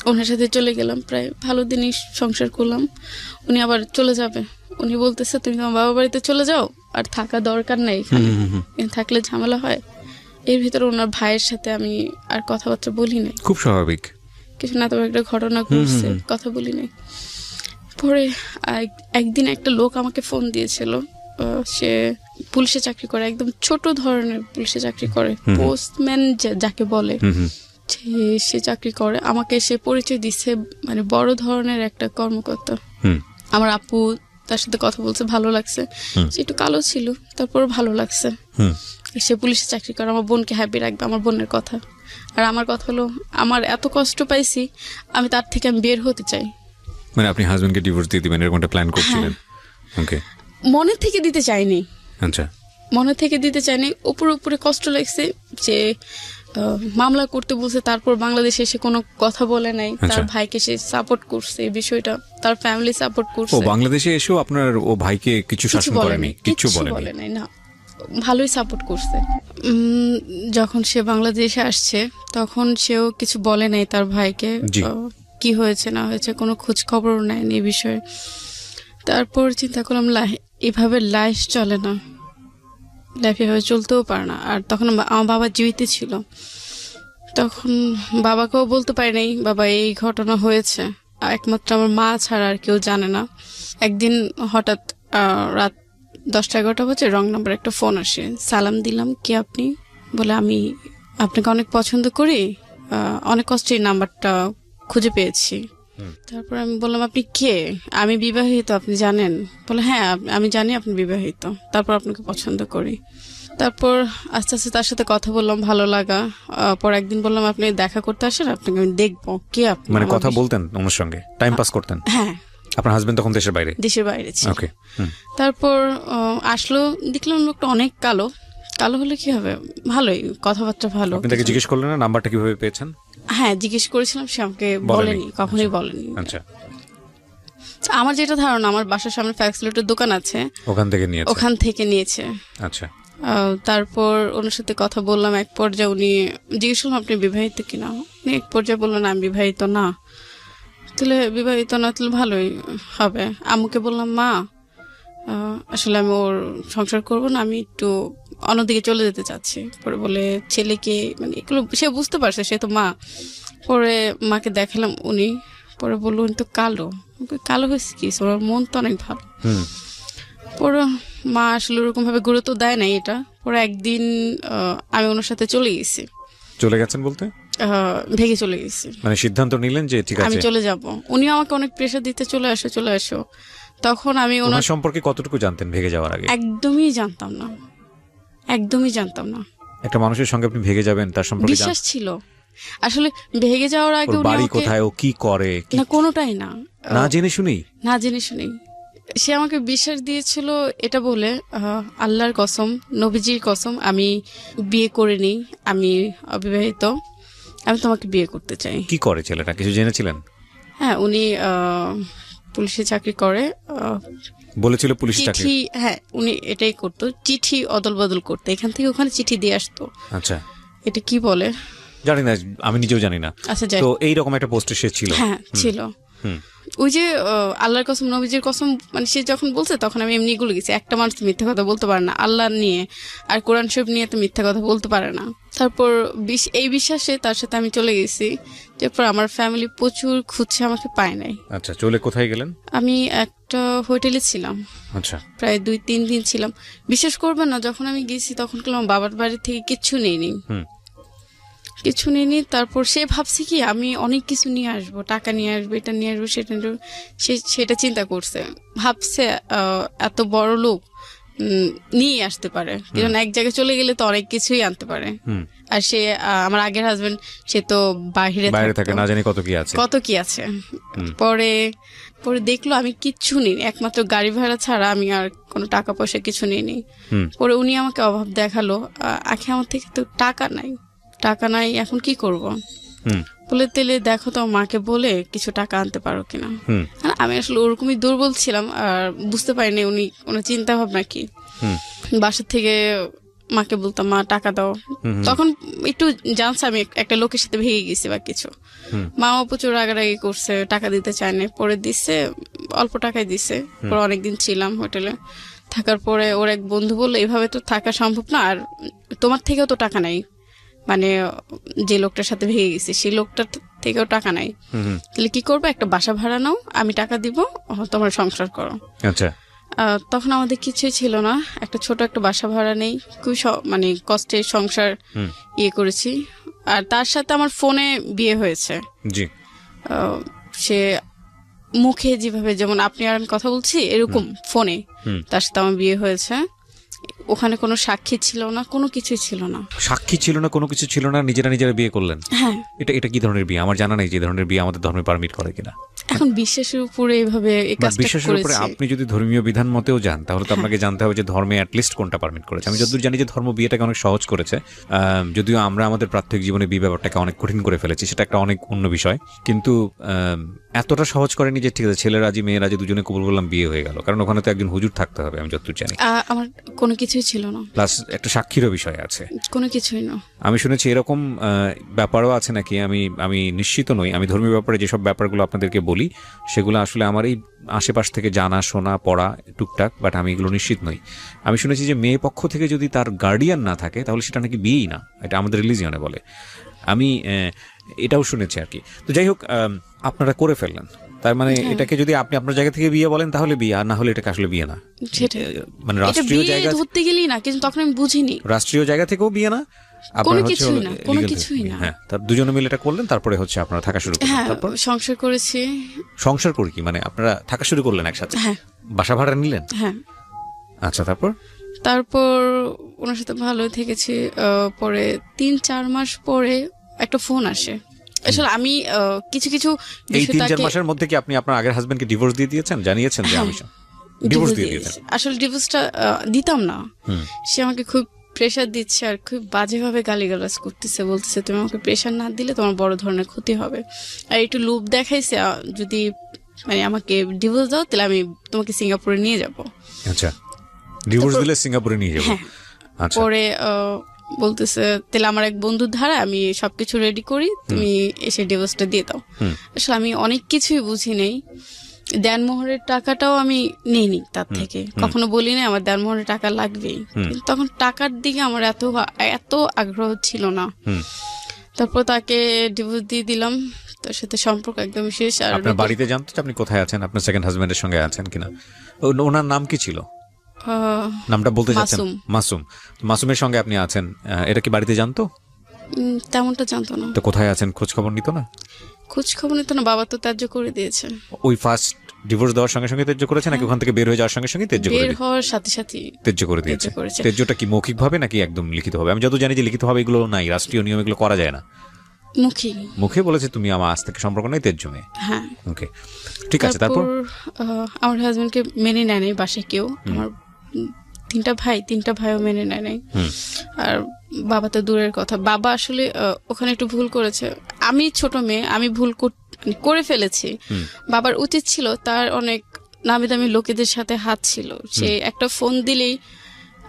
ওনার সাথে চলে গেলাম, প্রায় ভালো দিনই সংসার করলাম। উনি আবার চলে যাবে, উনি বলতেছে তুমি তোমার বাবার বাড়িতে চলে যাও, আর থাকা দরকার নাই এখানে, থাকলে ঝামেলা হয়। এর ভিতরে ওনার ভাইয়ের সাথে আমি আর কথাবার্তা বলি নাই, খুব স্বাভাবিক কিছু না, তবে একটা ঘটনা ঘটছে, কথা বলি নাই। পরে একদিন একটা লোক আমাকে ফোন দিয়েছিল, সে পুলিশে চাকরি করে, একদম ছোট ধরনের পুলিশে চাকরি করে, পোস্টম্যান যাকে বলে, সে চাকরি করে, আমাকে সে পরিচয় দিচ্ছে মানে বড় ধরনের একটা কর্মকর্তা। আমার আপু তার সাথে কথা বলছে, ভালো লাগছে। সে একটু কালো ছিল, তারপর ভালো লাগছে। সে পুলিশে চাকরি করে, আমার বোনকে হ্যাপি রাখবে, আমার বোনের কথা। আর আমার কথা হলো, আমার এত কষ্ট পাইছি, আমি তার থেকে আমি বের হতে চাই। মানে আপনি হাজবেন্ডকে ডিভোর্স দিয়ে দিবেন এরকম একটা প্ল্যান করছিলেন? ওকে। মনে থেকে দিতে চাইনি। আচ্ছা। মনে থেকে দিতে চাইনি, উপরে উপরে কষ্ট লাগছে যে মামলা করতে বলছে, তারপর বাংলাদেশে এসে কোনো কথা বলে নাই। তার ভাইকে সে সাপোর্ট করছে, এই বিষয়টা তার ফ্যামিলি সাপোর্ট করছে। ও বাংলাদেশে এসেও আপনার ও ভাইকে কিছু শাসন করেনি, কিছু বলে নাই? না, ভালোই সাপোর্ট করছে। যখন সে বাংলাদেশে আসছে তখন সেও কিছু বলে নাই তার ভাইকে, কি হয়েছে না হয়েছে কোনো খোঁজ খবরও নেয়নি এই বিষয়ে। তারপর চিন্তা করলাম এভাবে লাইফ চলে না, লাইফ এভাবে চলতেও পারে না। আর তখন আমার বাবা জীবিত ছিল, তখন বাবাকেও বলতে পারি নাই বাবা এই ঘটনা হয়েছে, একমাত্র আমার মা ছাড়া আর কেউ জানে না। একদিন হঠাৎ রাত 10-11টা বাজে রং নাম্বার একটা ফোন আসে। সালাম দিলাম, কে আপনি? বলে আমি আপনাকে অনেক পছন্দ করি, অনেক কষ্টে এই নাম্বারটা খুঁজে পেয়েছি। তারপর আমি বললাম আপনি কে? আমি বিবাহিত, আপনি জানেন? বলে হ্যাঁ আমি জানি আপনি বিবাহিত, তারপর আপনাকে পছন্দ করি। তারপর আস্তে আস্তে তার সাথে কথা বললাম, ভালো লাগা। পর একদিন বললাম আপনি দেখা করতে আসেন, আপনাকে আমি দেখবো, কে আপনি? মানে কথা বলতেন ওনার সঙ্গে, টাইম পাস করতেন? হ্যাঁ। আপনার হাজবেন্ড তখন দেশের বাইরে? দেশের বাইরে ছিল। ওকে। তারপর আসলো, দেখলাম লোকটা অনেক কালো। কালো হলে কি হবে, ভালোই, কথাবার্তা ভালো। আপনি তাকে জিজ্ঞেস করলেন না নাম্বারটা কিভাবে পেয়েছেন? হ্যাঁ জিজ্ঞেস করেছিলাম, সে আমাকে বলেনি, কখনোই বলেনি। আচ্ছা। আমার যেটা ধারণা, আমার বাসার সামনে ফ্যাক্সিলিটির দোকান আছে, ওখান থেকে নিয়েছে। আচ্ছা। তারপর ওনার সাথে কথা বললাম, এক পর্যায়ে উনি জিজ্ঞেস করলাম আপনি বিবাহিত কিনা? উনি এক পর্যায়ে বললেন আমি বিবাহিত না। তাহলে বিবাহিত না, তাহলে ভালোই হবে। আম্মুকে বললাম মা আসলে আমি ওর সংসার করবো না, আমি একটু অন্যদিকে চলে যেতে চাচ্ছি। পরে বলে ছেলেকে, মানে এগুলো সে বুঝতে পারছে, সে তো মা। পরে মাকে দেখালাম, উনি পরে বললো উনি তো কালো। কালো হয়েছে কি, ওর মন তো অনেক ভালো। পরে মা আসলে ওরকম ভাবে গুরুত্ব দেয় নাই এটা। পরে একদিন আমি ওনার সাথে চলে গেছি। চলে গেছেন বলতে? ভেগে চলে গেছি, মানে সিদ্ধান্ত নিলেন যে ঠিক আছে আমি চলে যাব। উনিও আমাকে অনেক প্রেশার দিতে, চলে আসো। তখন আমি ওনার সম্পর্কে কতটুকু জানতেন ভেগে যাওয়ার আগে? একদমই জানতাম না। একটা মানুষের সঙ্গে আপনি ভেগে যাবেন, তার সম্পর্কে বিশ্বাস ছিল। আসলে ভেগে যাওয়ার আগে বাড়ি কোথায়, ও কি করে, না কোনোটাই না, না জেনে শুনেই সে আমাকে বিশ্বাস দিয়েছিল এটা বলে, আল্লাহর কসম, নবীজির কসম, আমি বিয়ে করিনি, আমি অবিবাহিত, আমি তোমাকে বিয়ে করতে চাই। কি করে ছেলেটা, কিছু জেনেছিলেন? হ্যাঁ, উনি পুলিশে চাকরি করে। বলেছিল পুলিশ চাকরি? হ্যাঁ, উনি এটাই করতো, চিঠি অদল বদল করতো, এখান থেকে ওখানে চিঠি দিয়ে আসতো। আচ্ছা। এটা কি বলে জানি না, আমি নিজেও জানি না। আচ্ছা, তো এইরকম একটা পোস্টে সে ছিল? হ্যাঁ ছিল। ওই যে আল্লাহর কসম, নবীজির কসম, মানে সে যখন বলছে তখন আমি এমনি গুলো গেছি। একটা মানুষ তো মিথ্যা কথা বলতে পারে না আল্লাহ নিয়ে, আর কোরআন শরীফ নিয়ে তো মিথ্যা কথা বলতে পারে না। তারপর এই বিশ্বাসে তার সাথে আমি চলে গেছি। তারপর আমার ফ্যামিলি প্রচুর খুঁজছে, আমাকে পায় নাই। আচ্ছা, চলে কোথায় গেলেন? আমি একটা হোটেলে ছিলাম। আচ্ছা। প্রায় 2-3 দিন ছিলাম। বিশ্বাস করবেন না, যখন আমি গেছি তখন আমার বাবার বাড়ি থেকে কিচ্ছু নেইনি। তারপর সে ভাবছে কি আমি অনেক কিছু নিয়ে আসবো, টাকা নিয়ে আসবো, এটা নিয়ে আসবো, সেটা নিয়ে আসবো। সেটা চিন্তা করছে, ভাবছে এত বড় লোক নিয়ে আসতে পারে, কারণ এক জায়গায় চলে গেলে তো অনেক কিছুই আনতে পারে। আর সে আমার আগের হাজবেন্ড, সে তো বাইরে থাকে, না জানি কত কি আছে। পরে দেখলো আমি কিচ্ছু নিই, একমাত্র গাড়ি ভাড়া ছাড়া আমি আর কোনো টাকা পয়সা কিছু নিইনি। পরে উনি আমাকে অভাব দেখালো, আখে আমার থেকে তো টাকা নাই, এখন কি করব? বলে তেলে দেখো তো মাকে বলে কিছু টাকা আনতে পারো কিনা। আমি আসলে ওরকমই দুর্বল ছিলাম, আর বুঝতে পারিনি ওনার চিন্তা ভাবনা কি। বাসার থেকে মাকে বলতাম মা টাকা দাও, তখন একটু জানছে আমি একটা লোকের সাথে ভেঙে গেছি বা কিছু। মাও প্রচুর রাগারাগি করছে, টাকা দিতে চায় না। পরে দিচ্ছে, অল্প টাকায় দিছে। পরে অনেকদিন ছিলাম হোটেলে। থাকার পরে ওর এক বন্ধু বললো এভাবে তো থাকা সম্ভব না, আর তোমার থেকেও তো টাকা নাই, মানে যে লোকটার সাথে ভেঙে গেছি সেই লোকটার থেকেও টাকা নাই, তাহলে কি করবো, একটা বাসা ভাড়া নাও, আমি টাকা দিব, তোমার সংসার করো। আচ্ছা। তখন আমাদের কিছুই ছিল না, একটা ছোট একটা বাসা ভাড়া নেই, খুবই মানে কষ্টে সংসার করেছি। আর তার সাথে আমার ফোনে বিয়ে হয়েছে। জি। সে মুখে যেভাবে, যেমন আপনি আর আমি কথা বলছি এরকম ফোনে তার সাথে আমার বিয়ে হয়েছে। ওখানে কোনো সাক্ষী ছিল না, কোনো কিছুই ছিল না। সাক্ষী ছিল না, কোনো কিছু ছিল না, নিজেরা বিয়ে করলেন? হ্যাঁ। এটা কি ধরনের বিয়ে? আমার জানা নেই যে ধরনের বিয়ে আমাদের ধর্মে পারমিট করে কিনা। এখন বিশ্বাসের উপরে এইভাবে এই কাজটা বিশ্বাসের উপরে আপনি যদি ধর্মীয় বিধান মতেও যান তাহলে তো আপনাকে জানতে হবে যে ধর্মে অ্যাটলিস্ট কোনটা পারমিট করেছে। আমি যতদূর জানি যে ধর্ম বিয়েটাকে অনেক সহজ করেছে, যদিও আমরা আমাদের প্রাত্যহিক জীবনে বিয়ে ব্যাপারটাকে অনেক কঠিন করে ফেলেছি, সেটা একটা অনেক অন্য বিষয়। কিন্তু এতটা সহজ করেনি যে ঠিক আছে ছেলে রাজি মেয়ে রাজি দুজনে কবুল করলাম বিয়ে হয়ে গেল, কারণ ওখানে তো একজন হুজুর থাকতে হবে আমি যতদূর জানি। আমার কোনো কিছুই ছিল না, প্লাস একটা সাক্ষীরও বিষয় আছে, কোনো কিছুই না। আমি শুনেছি এরকম ব্যাপারও আছে নাকি, আমি নিশ্চিত নই। আমি ধর্মীয় ব্যাপারে যেসব ব্যাপারগুলো আপনাদেরকে বলি সেগুলো আসলে আমার এই আশেপাশ থেকে জানা শোনা পড়া টুকটাক, বাট আমি এগুলো নিশ্চিত নই। আমি শুনেছি যে মেয়ে পক্ষ থেকে যদি তার গার্ডিয়ান না থাকে তাহলে সেটা নাকি বিয়েই না, এটা আমাদের রিলিজিয়নে বলে। আমি এটাও শুনেছি আর কি। তো যাই হোক, আপনারা করে ফেললেন, তার মানে এটাকে যদি আপনি আপনার জায়গা থেকে বিয়ে বলেন তাহলে বিয়ে, আর না হলে এটাকে আসলে বিয়ে না। মানে রাষ্ট্রীয় জায়গা ধরতে গেলেই না, কিন্তু তখন আমি বুঝিনি। রাষ্ট্রীয় জায়গা থেকেও বিয়ে না, কোনো কিছুই না, কোনো কিছুই না। হ্যাঁ, তার দুজনে মিলে এটা করলেন, তারপরে হচ্ছে আপনারা থাকা শুরু করলেন। তারপর সংসার করেছি। সংসার করে কি মানে আপনারা থাকা শুরু করলেন একসাথে? হ্যাঁ। বাসা ভাড়া নিলেন? হ্যাঁ। আচ্ছা, তারপর ওনার সাথে ভালোই থেকেছি। পরে 3-4 মাস পরে একটা ফোন আসে। আসলে আমি কিছু কিছু এই 3-4 মাসের মধ্যে কি আপনি আপনার আগের হাজবেন্ডকে ডিভোর্স দিয়ে দিয়েছেন? জানিয়েছেন যে আমি ডিভোর্স দিয়ে দিয়েছেন? আসলে ডিভোর্সটা দিতাম না। সে আমাকে খুব প্রেশার দিচ্ছে আর খুব বাজেভাবে গালিগালাজ করতেছে, বলতেছে তুমি আমাকে প্রেশার না দিলে তোমার বড় ধরনের ক্ষতি হবে। আর একটু লোভ দেখাইছে, যদি মানে আমাকে ডিভোর্স দাও তাহলে আমি তোমাকে সিঙ্গাপুরে নিয়ে যাব। আচ্ছা, ডিভোর্স দিলে সিঙ্গাপুরে নিয়ে যাব। আচ্ছা। পরে বলতেছে তাহলে আমার এক বন্ধুর ধারা আমি সবকিছু রেডি করি, তুমি এসে ডিভোর্সটা দিয়ে দাও। আসলে আমি অনেক কিছুই বুঝি নেই। দেনমোহরের টাকাটাও আমি নিইনি তার থেকে, কখনো বলি না আমার দেনমোহরের টাকা লাগবেই। তখন টাকার দিকে আমার এত আগ্রহ ছিল না। তারপর তাকে ডিভোর্স দিয়ে দিলাম, তার সাথে সম্পর্ক একদম শেষ। আর আপনার বাড়িতে জানতো আপনি কোথায় আছেন, আপনার সেকেন্ড হাজবেন্ডের সঙ্গে আছেন কিনা? ওনার নাম কি ছিল? নামটা বলতে চাচ্ছেন? মাসুম। মাসুমের সঙ্গে আপনি আছেন, এটা কি বাড়িতে জানতো? তেমনটা জানতো না। তো কোথায় আছেন খোঁজ খবর নিত না? খোঁজ খবর নিত না, বাবা তো ত্যায্য করে দিয়েছে। ওই ফার্স্ট ডিভোর্স দেওয়ার সঙ্গে সঙ্গে ত্যায্য করেছে নাকি ওখান থেকে বের হয়ে যাওয়ার সঙ্গে সঙ্গে ত্যায্য করে দিয়েছে? বের হওয়ার সাথে সাথে ত্যায্য করে দিয়েছে। ত্যায্যটা কি মৌখিক ভাবে নাকি একদম লিখিত ভাবে? আমি যত জানি যে লিখিত ভাবে এগুলো নাই, রাষ্ট্রীয় নিয়ম এগুলো করা যায় না। মুখে বলেছে তুমি আমার আজ থেকে সম্পর্ক নেই, ত্যায্য মেয়ে। হ্যাঁ, ওকে, ঠিক আছে। তারপর আমার হাজবেন্ডকে মেনে নেয় নাই বাসায় কেউ। আমার 3টা ভাইও মেনে নেয় নাই। আর বাবা তো দূরের কথা, বাবা আসলে ওখানে একটু ভুল করেছে। আমি ছোট মেয়ে, আমি ভুল করে ফেলেছি। বাবার উচিত ছিল, তার অনেক নামি দামি লোকেদের সাথে হাত ছিল, সে একটা ফোন দিলেই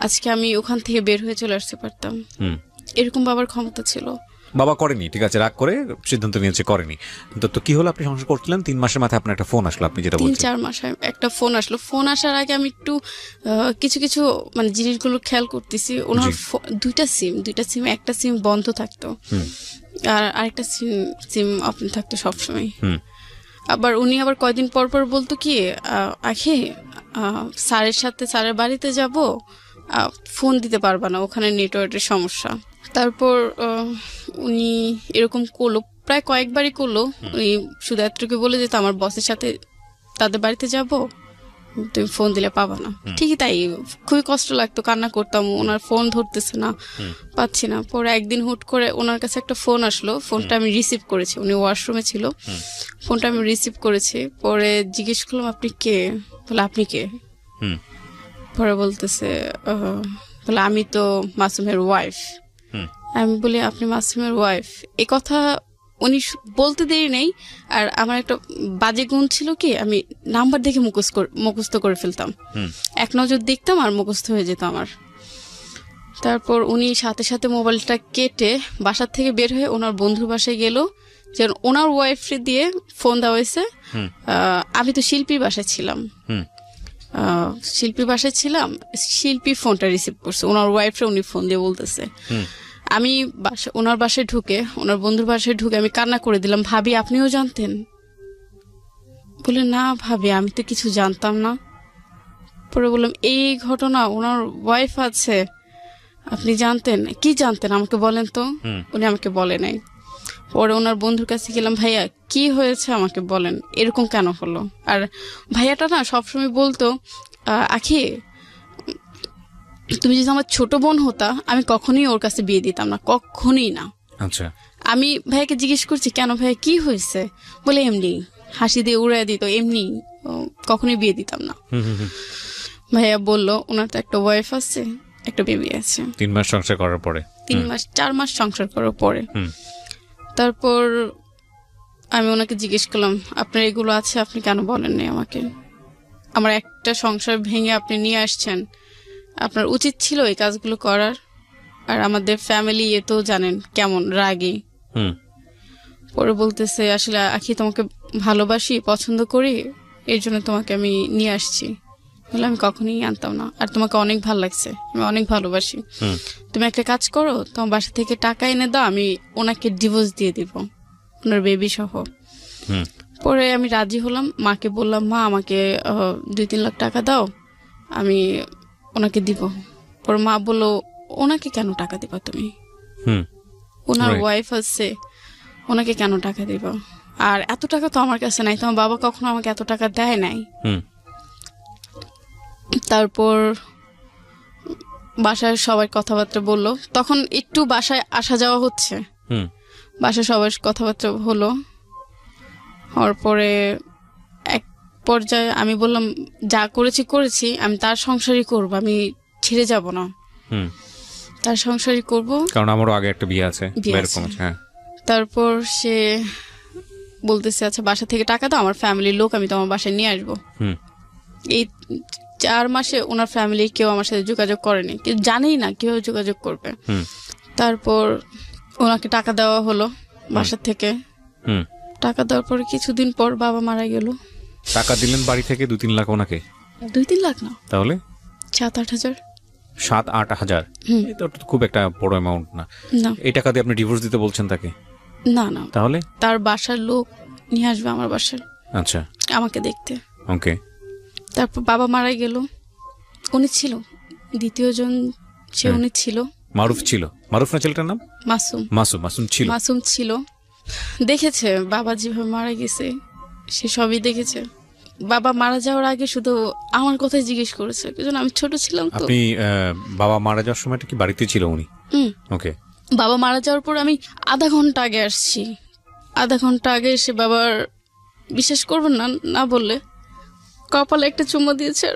আজকে আমি ওখান থেকে বের হয়ে চলে আসতে পারতাম, এরকম বাবার ক্ষমতা ছিল। বাবা করেনি, ঠিক আছে, রাগ করে সিদ্ধান্ত নিয়েছে, করেনি। তো কি হলো? আপনি সংসার করছিলেন 3 মাসের মাথায় আপনার একটা ফোন আসলো, আপনি যেটা বলছেন 3-4 মাসে একটা ফোন আসলো। ফোন আসার আগে আমি একটু কিছু কিছু মানে জিনিসগুলো খেয়াল করতেছি। ওনার 2টা সিম, একটা সিম বন্ধ থাকতো আর আরেকটা সিম ওপেন থাকতো সবসময়। আবার উনি আবার কয়দিন পর পর বলতো কি, আখে স্যারের বাড়িতে যাব, ফোন দিতে পারবা না, ওখানে নেটওয়ার্কের সমস্যা। তারপর উনি এরকম করলো, প্রায় কয়েকবারই করলো। উনি শুধু এতটুকু বলে যেত আমার বসের সাথে তাদের বাড়িতে যাব, তুমি ফোন দিলে পাবা না। ঠিকই তাই, খুবই কষ্ট লাগতো, কান্না করতাম, ওনার ফোন ধরতেছে না, পাচ্ছি না। পরে একদিন হুট করে ওনার কাছে একটা ফোন আসলো, ফোনটা আমি রিসিভ করেছি, উনি ওয়াশরুমে ছিল, ফোনটা আমি রিসিভ করেছি। পরে জিজ্ঞেস করলাম আপনি কে? বলে আপনি কে? পরে বলতেছে বলে আমি তো মাসুমের ওয়াইফ। আমি বলি আপনি মাসুমের ওয়াইফ? এ কথা উনি বলতে দেরি নেই। আর আমার একটা বাজে গুণ ছিল কি, আমি নাম্বার দেখে মুখস্থ করে ফেলতাম, এক নজর দেখতাম আর মুখস্থ হয়ে যেত আমার। তারপর উনি সাথে সাথে মোবাইলটা কেটে বাসার থেকে বের হয়ে ওনার বন্ধুর বাসায় গেল, যেন ওনার ওয়াইফে দিয়ে ফোন দেওয়া হয়েছে। আমি তো শিল্পীর বাসায় ছিলাম, শিল্পী ফোনটা রিসিভ করছে, ওনার ওয়াইফে উনি ফোন দিয়ে বলতেছে। আমি ওনার বাসায় ঢুকে, ওনার বন্ধুর বাসায় ঢুকে আমি কান্না করে দিলাম, ভাবি আপনিও জানতেন? বলে না ভাবি, আমি তো কিছু জানতাম না। পরে বললাম এই ঘটনা, ওনার ওয়াইফ আছে, আপনি জানতেন? কি জানতেন আমাকে বলেন তো। উনি আমাকে বলে নাই। পরে ওনার বন্ধুর কাছে গেলাম, ভাইয়া কি হয়েছে আমাকে বলেন, এরকম কেন হলো। আর ভাইয়াটা না সবসময় বলতো, আখি তুমি যদি আমার ছোট বোন হতা আমি কখনোই ওর কাছে বিয়ে দিতাম না, কখনোই না। আচ্ছা, আমি ভাইয়াকে জিজ্ঞেস করছি কেন ভাইয়া কি হয়েছে, বলে এমনি হাসি দিয়ে উড়াই দিত, এমনি কখনোই বিয়ে দিতাম না। ভাইয়া বলল ওনার তো একটা ওয়াইফ আছে, একটা বেবি আছে। 3 মাস সংসার করার পরে, 4 মাস সংসার করার পরে। তারপর আমি ওনাকে জিজ্ঞেস করলাম, আপনার এগুলো আছে আপনি কেন বলেননি আমাকে? আমার একটা সংসার ভেঙে আপনি নিয়ে আসছেন, আপনার উচিত ছিল এই কাজগুলো করার। আর আমাদের ফ্যামিলি এ তো জানেন কেমন রাগী। পরে বলতেছে, আসলে আখি তোমাকে ভালোবাসি, পছন্দ করি, এর জন্য তোমাকে আমি নিয়ে আসছি। বলে আমি কখনোই আনতাম না, আর তোমাকে অনেক ভালো লাগছে, আমি অনেক ভালোবাসি। তুমি একটা কাজ করো, তোমার বাসা থেকে টাকা এনে দাও, আমি ওনাকে ডিভোর্স দিয়ে দিব, ওনার বেবি সহ। পরে আমি রাজি হলাম, মাকে বললাম, মা আমাকে 2-3 লাখ টাকা দাও, আমি ওনাকে দিব। পরে মা বললো, ওনাকে কেন টাকা দিবা তুমি, ওনার ওয়াইফ আছে, ওনাকে কেন টাকা দিবা? আর এত টাকা তো আমার কাছে নাই, তোমার বাবা কখনো আমাকে এত টাকা দেয় নাই। তারপর বাসায় সবাই কথাবার্তা বললো, তখন একটু বাসায় আসা যাওয়া হচ্ছে, বাসায় সবাই কথাবার্তা হলো। হওয়ার পরে এক পর্যায়ে আমি বললাম, যা করেছি আমি তার সংসারই করব, আমি ছেড়ে যাব না, তার সংসারই করব, কারণ আমারও আগে একটা বিয়ে আছে। তারপর সে বলতেছে, আচ্ছা বাসা থেকে টাকা দাও, আমার ফ্যামিলির লোক আমি তোমার বাসায় নিয়ে আসবো। এই 4 মাসে ওনার ফ্যামিলি কেউ আমার সাথে যোগাযোগ করেনি, কেউ জানেই না কিভাবে যোগাযোগ করবে। তারপর ওনাকে টাকা দেওয়া হলো বাসা থেকে। টাকা দেওয়ার পরে কিছুদিন পর বাবা মারা গেল। টাকা দিলেন বাড়ি থেকে 2-3 লাখ ওনাকে? 2-3 লাখ না, তাহলে 7-8 হাজার। 7-8 হাজার? এটা তো খুব একটা বড় অ্যামাউন্ট না। এই টাকা দিয়ে আপনি ডিভোর্স দিতে বলছেন তাকে? না না, তাহলে তার বাসার লোক নিয়ে আসবে আমার বাসায়, আচ্ছা, আমাকে দেখতে। ওকে। তারপর বাবা মারা গেল, উনি ছিল দ্বিতীয় জন, সে উনি ছিল। মারুফ ছিল? মারুফ না ছেলেটার নাম? মাসুম। মাসুম ছিল। দেখেছে বাবা যেভাবে মারা গেছে, সে সবই দেখেছে। বাবা মারা যাওয়ার আগে শুধু আমার কথাই জিজ্ঞেস করেছে, কারণ আমি ছোট ছিলাম। তো আপনি বাবা মারা যাওয়ার সময়টা কি বাড়িতে ছিল উনি? ওকে। বাবা মারা যাওয়ার পর আমি আধা ঘন্টা আগে আসছি। আধা ঘন্টা আগে এসে বাবার, বিশ্বাস করবেন না না বললে, কপালে একটা চুমো দিয়েছে,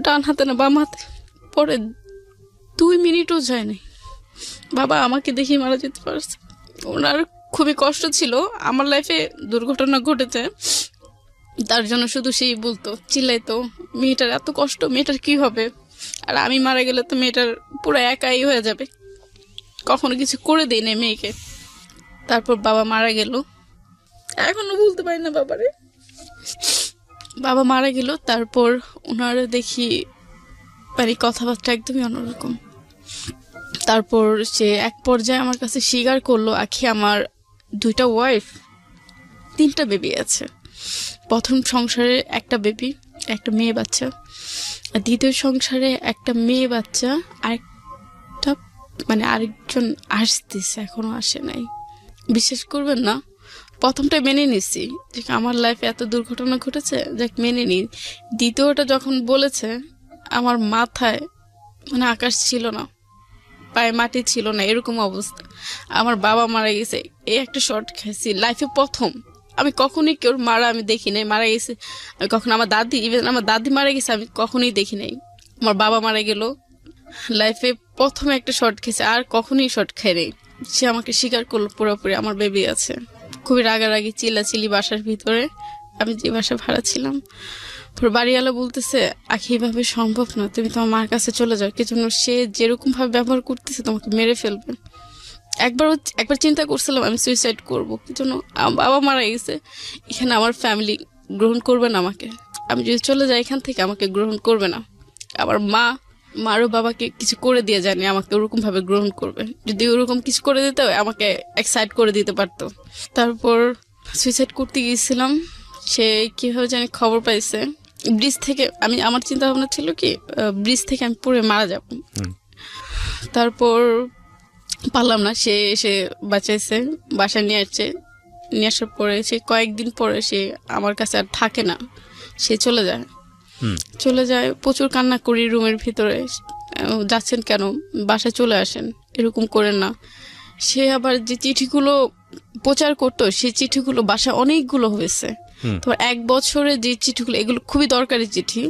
ডান হাতে না বাম হাতে। পরে 2 মিনিটও যায়নি, বাবা আমাকে দেখে মারা যেতে পারছে। ওনার খুবই কষ্ট ছিল, আমার লাইফে দুর্ঘটনা ঘটেছে, তার জন্য শুধু সেই বলতো, চিল্লাইতো, মেয়েটার এত কষ্ট, মেয়েটার কি হবে, আর আমি মারা গেলে তো মেয়েটার পুরো একাই হয়ে যাবে, কখনো কিছু করে দেই না মেয়েকে। তারপর বাবা মারা গেল, এখনো ভুলতে পারি না বাবারে। বাবা মারা গেল, তারপর ওনারা দেখি মানে কথাবার্তা একদমই অন্যরকম। তারপর সে এক পর্যায়ে আমার কাছে স্বীকার করলো, আখি আমার 2টা ওয়াইফ, 3টা বেবি আছে। প্রথম সংসারে একটা বেবি, একটা মেয়ে বাচ্চা, আর দ্বিতীয় সংসারে একটা মেয়ে বাচ্চা, আরেকটা মানে আরেকজন আসতেছে, এখনো আসে নাই। বিশ্বাস করবেন না, প্রথমটা মেনে নিছি যে আমার লাইফে এত দুর্ঘটনা ঘটেছে, যাক মেনে নি। দ্বিতীয়টা যখন বলেছে, আমার মাথায় মানে আকাশ ছিল না, পায়ে মাটি ছিল না, এরকম অবস্থা। আমার বাবা মারা গেছে, এই একটা শর্ট খাইছি লাইফে প্রথম। আমি কখনোই কেউ মারা আমি দেখি নাই, মারা গেছে আমি কখনো, আমার দাদি, ইভেন আমার দাদি মারা গেছে আমি কখনোই দেখি নাই। আমার বাবা মারা গেল, লাইফে প্রথমে একটা শর্ট খেয়েছে, আর কখনোই শর্ট খাই নেই। সে আমাকে স্বীকার করলো পুরোপুরি আমার বেবি আছে। খুবই রাগারাগি, চিল্লাচিল্লি বাসার ভিতরে, আমি যে বাসায় ভাড়া ছিলাম। বাড়িওয়ালা বলতেছে, আখি এভাবে সম্ভব না, তুমি তোমার মার কাছে চলে যাও, কি জন্য সে যেরকম ভাবে ব্যবহার করতেছে তোমাকে মেরে ফেলবে। একবার চিন্তা করছিলাম আমি সুইসাইড করবো, কি জন্য বাবা মারা গেছে, এখানে আমার ফ্যামিলি গ্রহণ করবে না আমাকে, আমি যদি চলে যাই এখান থেকে আমাকে গ্রহণ করবে না। আমার মারও বাবাকে কিছু করে দিয়ে জানি আমাকে ওরকম ভাবে গ্রহণ করবে, যদি ওরকম কিছু করে দিতে হয় আমাকে এক্সাইট করে দিতে পারতো। তারপর সুইসাইড করতে গিয়েছিলাম, সে কিভাবে জানি খবর পাইছে ব্রিজ থেকে। আমার চিন্তা ভাবনা ছিল কি ব্রিজ থেকে আমি পড়ে মারা যাব। তারপর পারলাম না, সে এসে বাঁচাইছে, বাসায় নিয়ে আসছে। নিয়ে আসার পরে সে কয়েকদিন পরে সে আমার কাছে আর থাকে না, সে চলে যায়। প্রচুর কান্না করি রুমের ভিতরে, যাচ্ছেন কেন, বাসায় চলে আসেন, এরকম করেন না। সে আবার যে চিঠিগুলো প্রচার করতো, সেই চিঠিগুলো বাসায় অনেকগুলো হয়েছে। তো 1 বছরে যে চিঠিগুলো, এগুলো খুবই দরকারি চিঠি।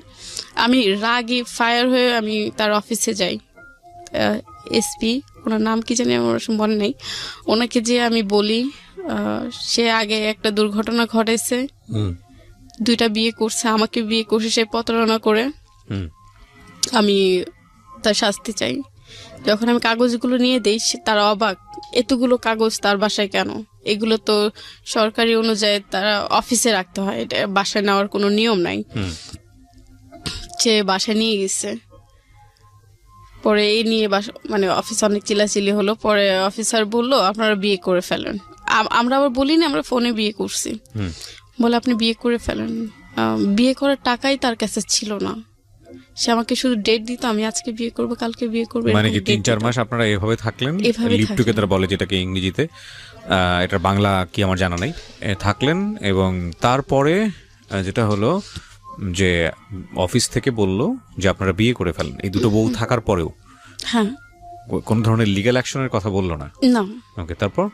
আমি রাগী ফায়ার হয়ে আমি তার অফিসে যাই, এসপি, ওনার নাম কি জানি আমার মনে নেই। ওনাকে যে আমি বলি সে আগে একটা দুর্ঘটনা ঘটেছে, 2টা বিয়ে করছে, আমাকে বিয়ে করছে সে প্রতারণা করে, আমি তার শাস্তি চাই। যখন আমি কাগজগুলো নিয়ে দেই তারা অবাক, এতগুলো কাগজ তার বাসায় কেন? এগুলো তো সরকারি অনুযায়ী তারা অফিসে রাখতে হয়, এটা বাসায় নেওয়ার কোনো নিয়ম নাই। সে বাসায় নিয়ে গেছে। পরে এই নিয়ে মানে অফিস অনেক চিল্লাচিল্লি হলো। পরে অফিসার বলল আপনারা বিয়ে করে ফেলেন। আমরা আবার বলিনি আমরা ফোনে বিয়ে করছি, বলে আপনি বিয়ে করে ফেলেন। বিয়ে করার টাকাই তার কাছে ছিল না, সে আমাকে শুধু ডেট দিত, আমি আজকে বিয়ে করবো কালকে বিয়ে করবো। মানে কি 3-4 মাস আপনারা এভাবে থাকলেন, লিভ টুগেদার বলে যেটাকে ইংরেজিতে, এটা বাংলা কি আমার জানা নেই, থাকলেন। এবং তারপরে যেটা হলো যে অফিস থেকে বলল যে আপনারা বিয়ে করে ফেলেন, এই দুটো বউ থাকার পরেও হ্যাঁ কোন ধরনের লিগ্যাল অ্যাকশনের কথা বললো না? না। ওকে, তারপর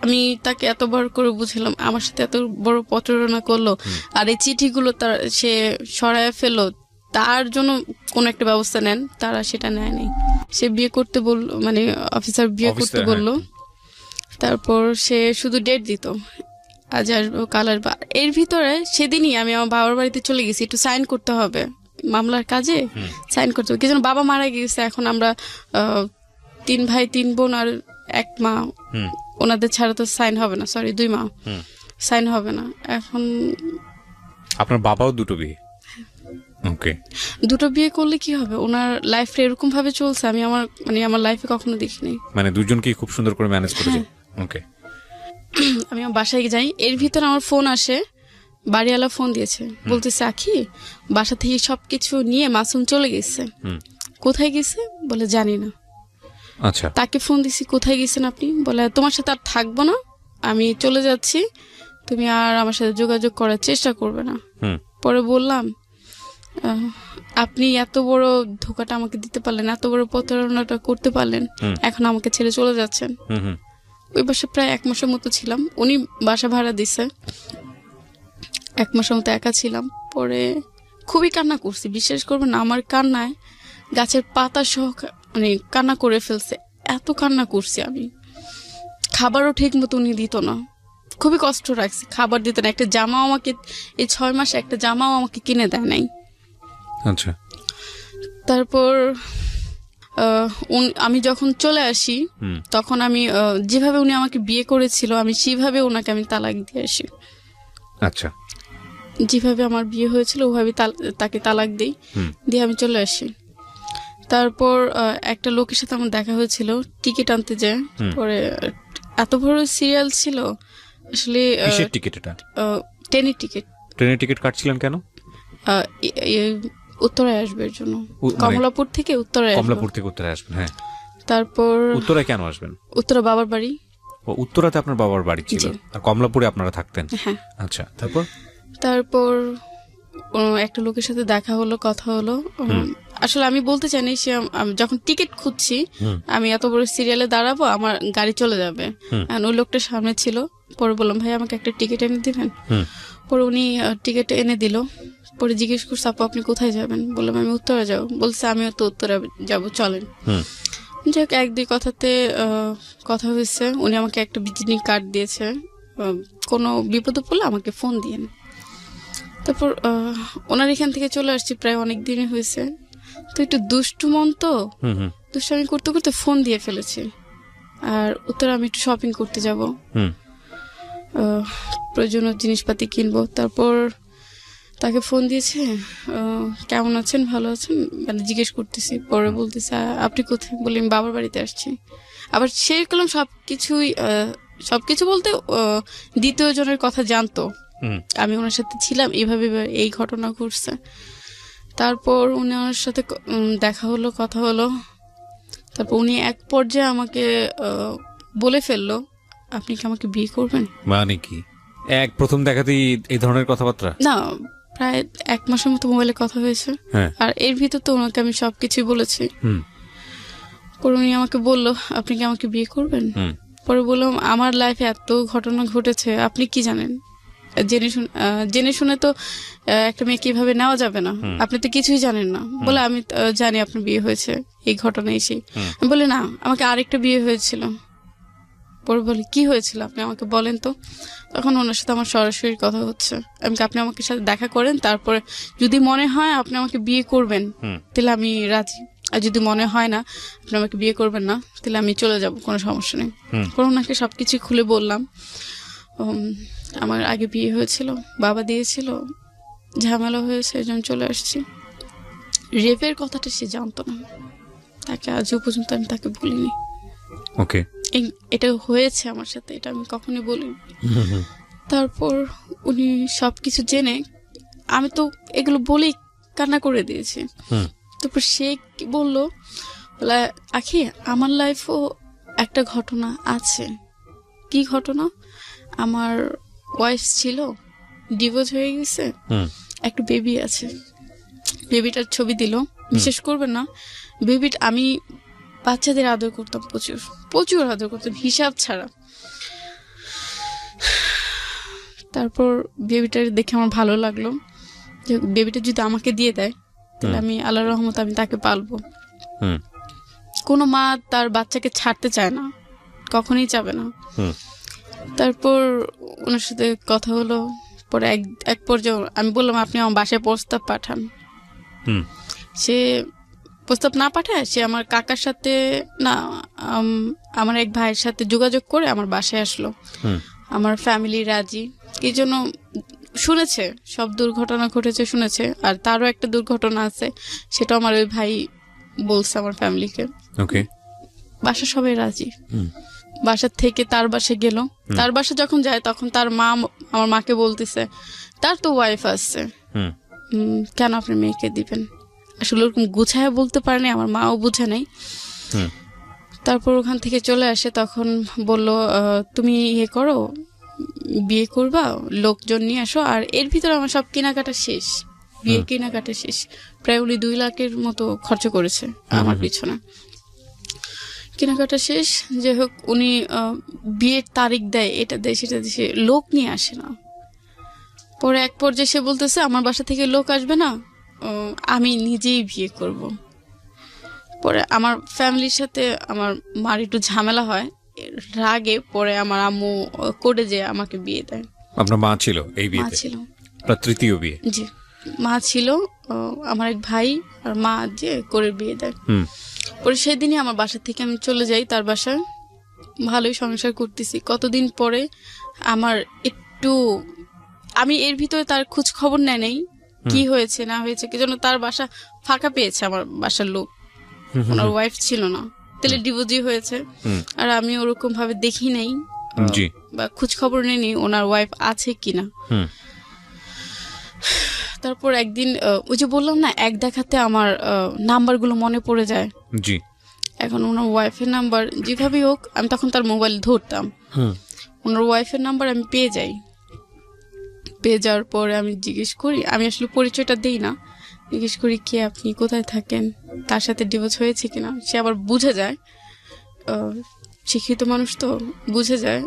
আমি তাকে এতবার করে বুঝলাম, আমার সাথে এত বড় প্রতারণা করলো, আর এই চিঠিগুলো তার সে সরায় ফেললো, তার জন্য কোন একটা ব্যবস্থা নেন, তারা সেটা নেয় নাই। সে বিয়ে করতে বললো, মানে অফিসার বিয়ে করতে বললো। তারপর সে শুধু ডেট দিত, আজ আসবো কাল আসবো। এর ভিতরে সেদিনই আমি আমার বাবার বাড়িতে চলে গেছি, একটু সাইন করতে হবে মামলার কাজে, সাইন করতে হবে। কি যেন বাবা মারা গিয়েছে, এখন আমরা 3 ভাই 3 বোন আর 1 মা, ওনাদের ছাড়া তো সাইন হবে না, সরি 2 মা, সাইন হবে না। এখন আপনার বাবাও 2টো বিয়ে? ওকে, 2টো বিয়ে করলে কি হবে? ওনার লাইফটা এরকম ভাবে চলছে, আমি আমার লাইফে কখনো দেখিনি। মানে দুজনকেই খুব সুন্দর করে ম্যানেজ করেছে। ওকে, আমি আমার বাসায় যাই, এর ভিতরে আমার ফোন আসে, বাড়িওয়ালা ফোন দিয়েছে, বলতেছে আখি বাসা থেকে সবকিছু নিয়ে মাসুম চলে গেছে। কোথায় গেছে বলে জানি না। আচ্ছা, তাকে ফোন দিছি, কোথায় গেছেন আপনি? বলে তোমার সাথে আর থাকবো না, আমি চলে যাচ্ছি, তুমি আর আমার সাথে যোগাযোগ করার চেষ্টা করবে না। পরে বললাম আপনি এত বড় ধোকাটা আমাকে দিতে পারলেন, এত বড় প্রতারণাটা করতে পারলেন, এখন আমাকে ছেড়ে চলে যাচ্ছেন। ওই বাসা প্রায় 1 মাসের মতো ছিলাম, উনি বাসা ভাড়া দিছে, 1 মাসের মতো একা ছিলাম। পরে খুবই কান্না করছি, বিশ্বাস করবেন না, আমার কান্নায় গাছের পাতা সহ মানে কান্না করে ফেলছে, এত কান্না করছি আমি। খাবারও ঠিক মতো উনি দিত না, খুবই কষ্ট রাখছি, খাবার দিত না, একটা জামাও আমাকে এই 6 মাসে একটা জামাও আমাকে কিনে দেয় নাই। আচ্ছা, তারপর আমি যখন চলে আসি তখন আমি যেভাবে উনি আমাকে বিয়ে করেছিল আমি সেভাবে ওনাকে আমি তালাক দিয়ে আসি। আচ্ছা, যেভাবে আমার বিয়ে হয়েছিল ওভাবে তাকে তালাক দিই, দিয়ে আমি চলে আসি। তারপর একটা লোকের সাথে আমার দেখা হয়েছিল টিকিট আনতে যায়। পরে এত বড় সিরিয়াল ছিল আসলে। টিকিট? এটা ট্রেনের টিকিট। ট্রেনের টিকিট কাটছিলেন কেন? উত্তরায় আসবার জন্য, কমলাপুর থেকে উত্তরায়। কমলাপুর থেকে উত্তরায় আসবেন, হ্যাঁ। তারপর উত্তরায় কেন আসবেন? উত্তরা বাবার বাড়ি। ও, উত্তরাতে আপনার বাবার বাড়ি ছিল, আর কমলাপুরে আপনারা থাকতেন? হ্যাঁ। আচ্ছা, তারপর একটা লোকের সাথে দেখা হলো, কথা হলো। আসলে আমি বলতে চাইনি, সে যখন টিকিট খুঁজছি আমি এত বড় সিরিয়ালে দাঁড়াবো, আমার গাড়ি চলে যাবে, ওই লোকটা সামনে ছিল। পরে বললাম ভাই আমাকে একটা টিকিট এনে দিবেন। পরে উনি টিকিট এনে দিল। পরে জিজ্ঞেস করছে আপু আপনি কোথায় যাবেন? বললাম আমি উত্তরা যাবো। বলছে আমিও তো উত্তরা যাবো, চলেন। যাই হোক 1-2 কথাতে কথা হয়েছে। উনি আমাকে একটা ভিজিটিং কার্ড দিয়েছে, কোনো বিপদে পড়লে আমাকে ফোন দিয়েন। তারপর ওনার এখান থেকে চলে আসছি, প্রায় অনেক দিনই হয়েছে। তো একটু দুষ্টু মন, তো দুষ্টামি করতে করতে ফোন দিয়ে ফেলেছি। আর উত্তরে আমি একটু শপিং করতে যাব, প্রয়োজনীয় জিনিসপাতি কিনবো। তারপর তাকে ফোন দিয়েছে, কেমন আছেন, ভালো আছেন, মানে জিজ্ঞেস করতেছি। পরে বলতেছে আপনি কোথায়? বলি আমি বাবার বাড়িতে আসছি। আবার সে করলাম সবকিছু বলতে দ্বিতীয় জনের কথা জানতো, আমি ওনার সাথে ছিলাম, এইভাবে এই ঘটনা ঘটছে। তারপর উনি আমার সাথে দেখা হলো, কথা হলো। তারপর উনি এক পর্যায়ে আমাকে বলে ফেললো, আপনি কি আমাকে বিয়ে করবেন? মানে কি প্রথম দেখাতেই এই ধরনের কথাবার্তা? না, প্রায় 1 মাসের মতো মোবাইলে কথা হয়েছে। আর এর ভিতর তো ওনাকে আমি সবকিছুই বলেছি। পরে উনি আমাকে বললো, আপনি কি আমাকে বিয়ে করবেন? পরে বললাম, আমার লাইফে এত ঘটনা ঘটেছে, আপনি কি জানেন? জেনে শুনে তো একটা মেয়ে কিভাবে নেওয়া যাবে না, আপনি তো কিছুই জানেন না। বলে, আমি জানি আপনার বিয়ে হয়েছে, এই ঘটনা এসে। আমি বলি, না, আমাকে আরেকটা বিয়ে হয়েছিল। পরে বলি, কি হয়েছিল আপনি আমাকে বলেন তো। তখন ওনার সাথে আমার সরাসরি কথা হচ্ছে। আপনি আমাকে সাথে দেখা করেন, তারপরে যদি মনে হয় আপনি আমাকে বিয়ে করবেন তাহলে আমি রাজি, আর যদি মনে হয় না আপনি আমাকে বিয়ে করবেন না তাহলে আমি চলে যাব, কোনো সমস্যা নেই। পরে ওনাকে সবকিছু খুলে বললাম। আমার আগে বিয়ে হয়েছিল, বাবা দিয়েছিল, ঝামেলা হয়েছে, এই জন্য চলে আসছি। রেপের কথাটা সে জানতো না, তাকে আজও পর্যন্ত আমি তাকে বলিনি। ওকে, এটা হয়েছে আমার সাথে, এটা আমি কখনোই বলিনি। তারপর উনি সবকিছু জেনে, আমি তো এগুলো বলেই কান্না করে দিয়েছি। তারপর সে কি বললো, আখি, আমার লাইফও একটা ঘটনা আছে। কি ঘটনা? আমার ওয়াইফ ছিল, ডিভোর্স হয়ে গেছে, একটা বেবি আছে। বেবিটার ছবি দিল, বিশেষ করবেন না, বেবিটা আমি বাচ্চাদের আদর করতাম, প্রচুর প্রচুর আদর করতাম, হিসাব ছাড়া। তারপর বেবিটার দেখে আমার ভালো লাগলো, যে বেবিটা যদি আমাকে দিয়ে দেয় তাহলে আমি আল্লাহর রহমতে আমি তাকে পালবো। কোনো মা তার বাচ্চাকে ছাড়তে চায় না, কখনোই চাবে না। তারপর ওনার সাথে কথা হলো। পরে এক পর্যায়ে আমি বললাম, আপনি আমার বাসায় প্রস্তাব পাঠান। সে প্রস্তাব না পাঠায়, সে আমার কাকার সাথে না, আমার এক ভাইয়ের সাথে যোগাযোগ করে আমার বাসায় আসলো। আমার ফ্যামিলি রাজি, এই জন্য শুনেছে সব দুর্ঘটনা ঘটেছে শুনেছে। আর তারও একটা দুর্ঘটনা আছে, সেটা আমার ওই ভাই বলছে আমার ফ্যামিলিকে। বাসা সবাই রাজি। বাসার থেকে তার বাসে গেল। তার বাসা যখন যায় তখন তার মা আমার মাকে বলতেছে, তার তো ওয়াইফ আসছে, কেন আপনি মেয়েকে দিবেন? আসলে ওরকম গুছায় বলতে পারেনি, আমার মাও বুঝে নাই। তারপর ওখান থেকে চলে আসে, তখন বলল, তুমি ইয়ে করো, বিয়ে করবা, লোকজন নিয়ে আসো। আর এর ভিতরে আমার সব কেনাকাটা শেষ, বিয়ে কেনাকাটা শেষ। প্রায় উনি 2 লাখের মতো খরচ করেছে আমার পিছনে, কেনাকাটা শেষ। যাই হোক, উনি বিয়ের তারিখ দেয়, এটা দেয় সেটা দেশে, লোক নিয়ে আসে না। পরে এক পর্যায়ে সে বলতেছে, আমার বাসা থেকে লোক আসবে না, আমি নিজেই বিয়ে করব। পরে আমার ফ্যামিলির সাথে আমার মার একটু ঝামেলা হয়, রাগে পরে আমার আম্মু করে যে আমাকে বিয়ে দেয়। আপনার মা ছিল এই বিয়েতে? ছিল, তৃতীয় বিয়ে। জি, মা ছিল, আমার এক ভাই আর মা যে করে বিয়ে দেয়। পরে সেদিনই আমার বাসা থেকে আমি চলে যাই তার বাসায়। ভালোই সংসার করতেছি। কতদিন পরে আমার একটু, আমি এর ভিতরে তার খোঁজ খবর নেয় নাই, কি হয়েছে না হয়েছে, কি জন্য তার বাসা ফাঁকা পেয়েছে আমার বাসার লোক, ওনার ওয়াইফ ছিল না, তাহলে ডিভোর্সই হয়েছে। আর আমি ওরকম ভাবে দেখি নাই বা খোঁজ খবর নেই ওনার ওয়াইফ আছে কিনা। তারপর একদিন, ওই যে বললাম না, এক দেখাতে আমার নাম্বারগুলো মনে পড়ে যায়। জি, এখন ওনার ওয়াইফের নাম্বার যেভাবেই হোক, আমি তখন তার মোবাইল ধরতাম, ওনার ওয়াইফের নাম্বার আমি পেয়ে যাই। পেয়ে যাওয়ার পরে আমি জিজ্ঞেস করি, আমি আসলে পরিচয়টা দেই না, জিজ্ঞেস করি, কে আপনি, কোথায় থাকেন, তার সাথে ডিভোর্স হয়েছে কিনা। সে আবার বুঝে যায়, শিক্ষিত মানুষ তো বুঝে যায়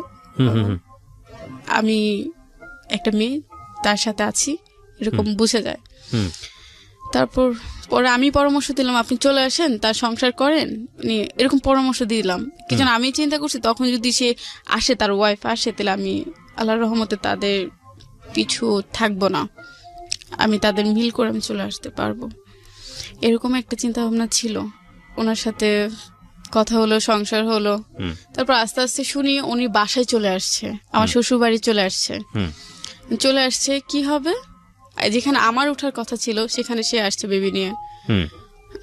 আমি একটা মেয়ে তার সাথে আছি, এরকম বুঝে যায়। তারপর পরে আমি পরামর্শ দিলাম, আপনি চলে আসেন, তার সংসার করেন, এরকম পরামর্শ দিলাম। কি যেন আমি চিন্তা করছি, তখন যদি সে আসে, তার ওয়াইফ আসে, তাহলে আমি আল্লাহর রহমতে তাদের পিছু থাকবো না, আমি তাদের মিল করে আমি চলে আসতে পারবো, এরকম একটা চিন্তা ভাবনা ছিল। ওনার সাথে কথা হলো, সংসার হলো। তারপর আস্তে আস্তে শুনি উনি বাসায় চলে আসছে, আমার শ্বশুর বাড়ি চলে আসছে। কি হবে, যেখানে আমার ওঠার কথা ছিল সেখানে সে আসছে বেবি নিয়ে,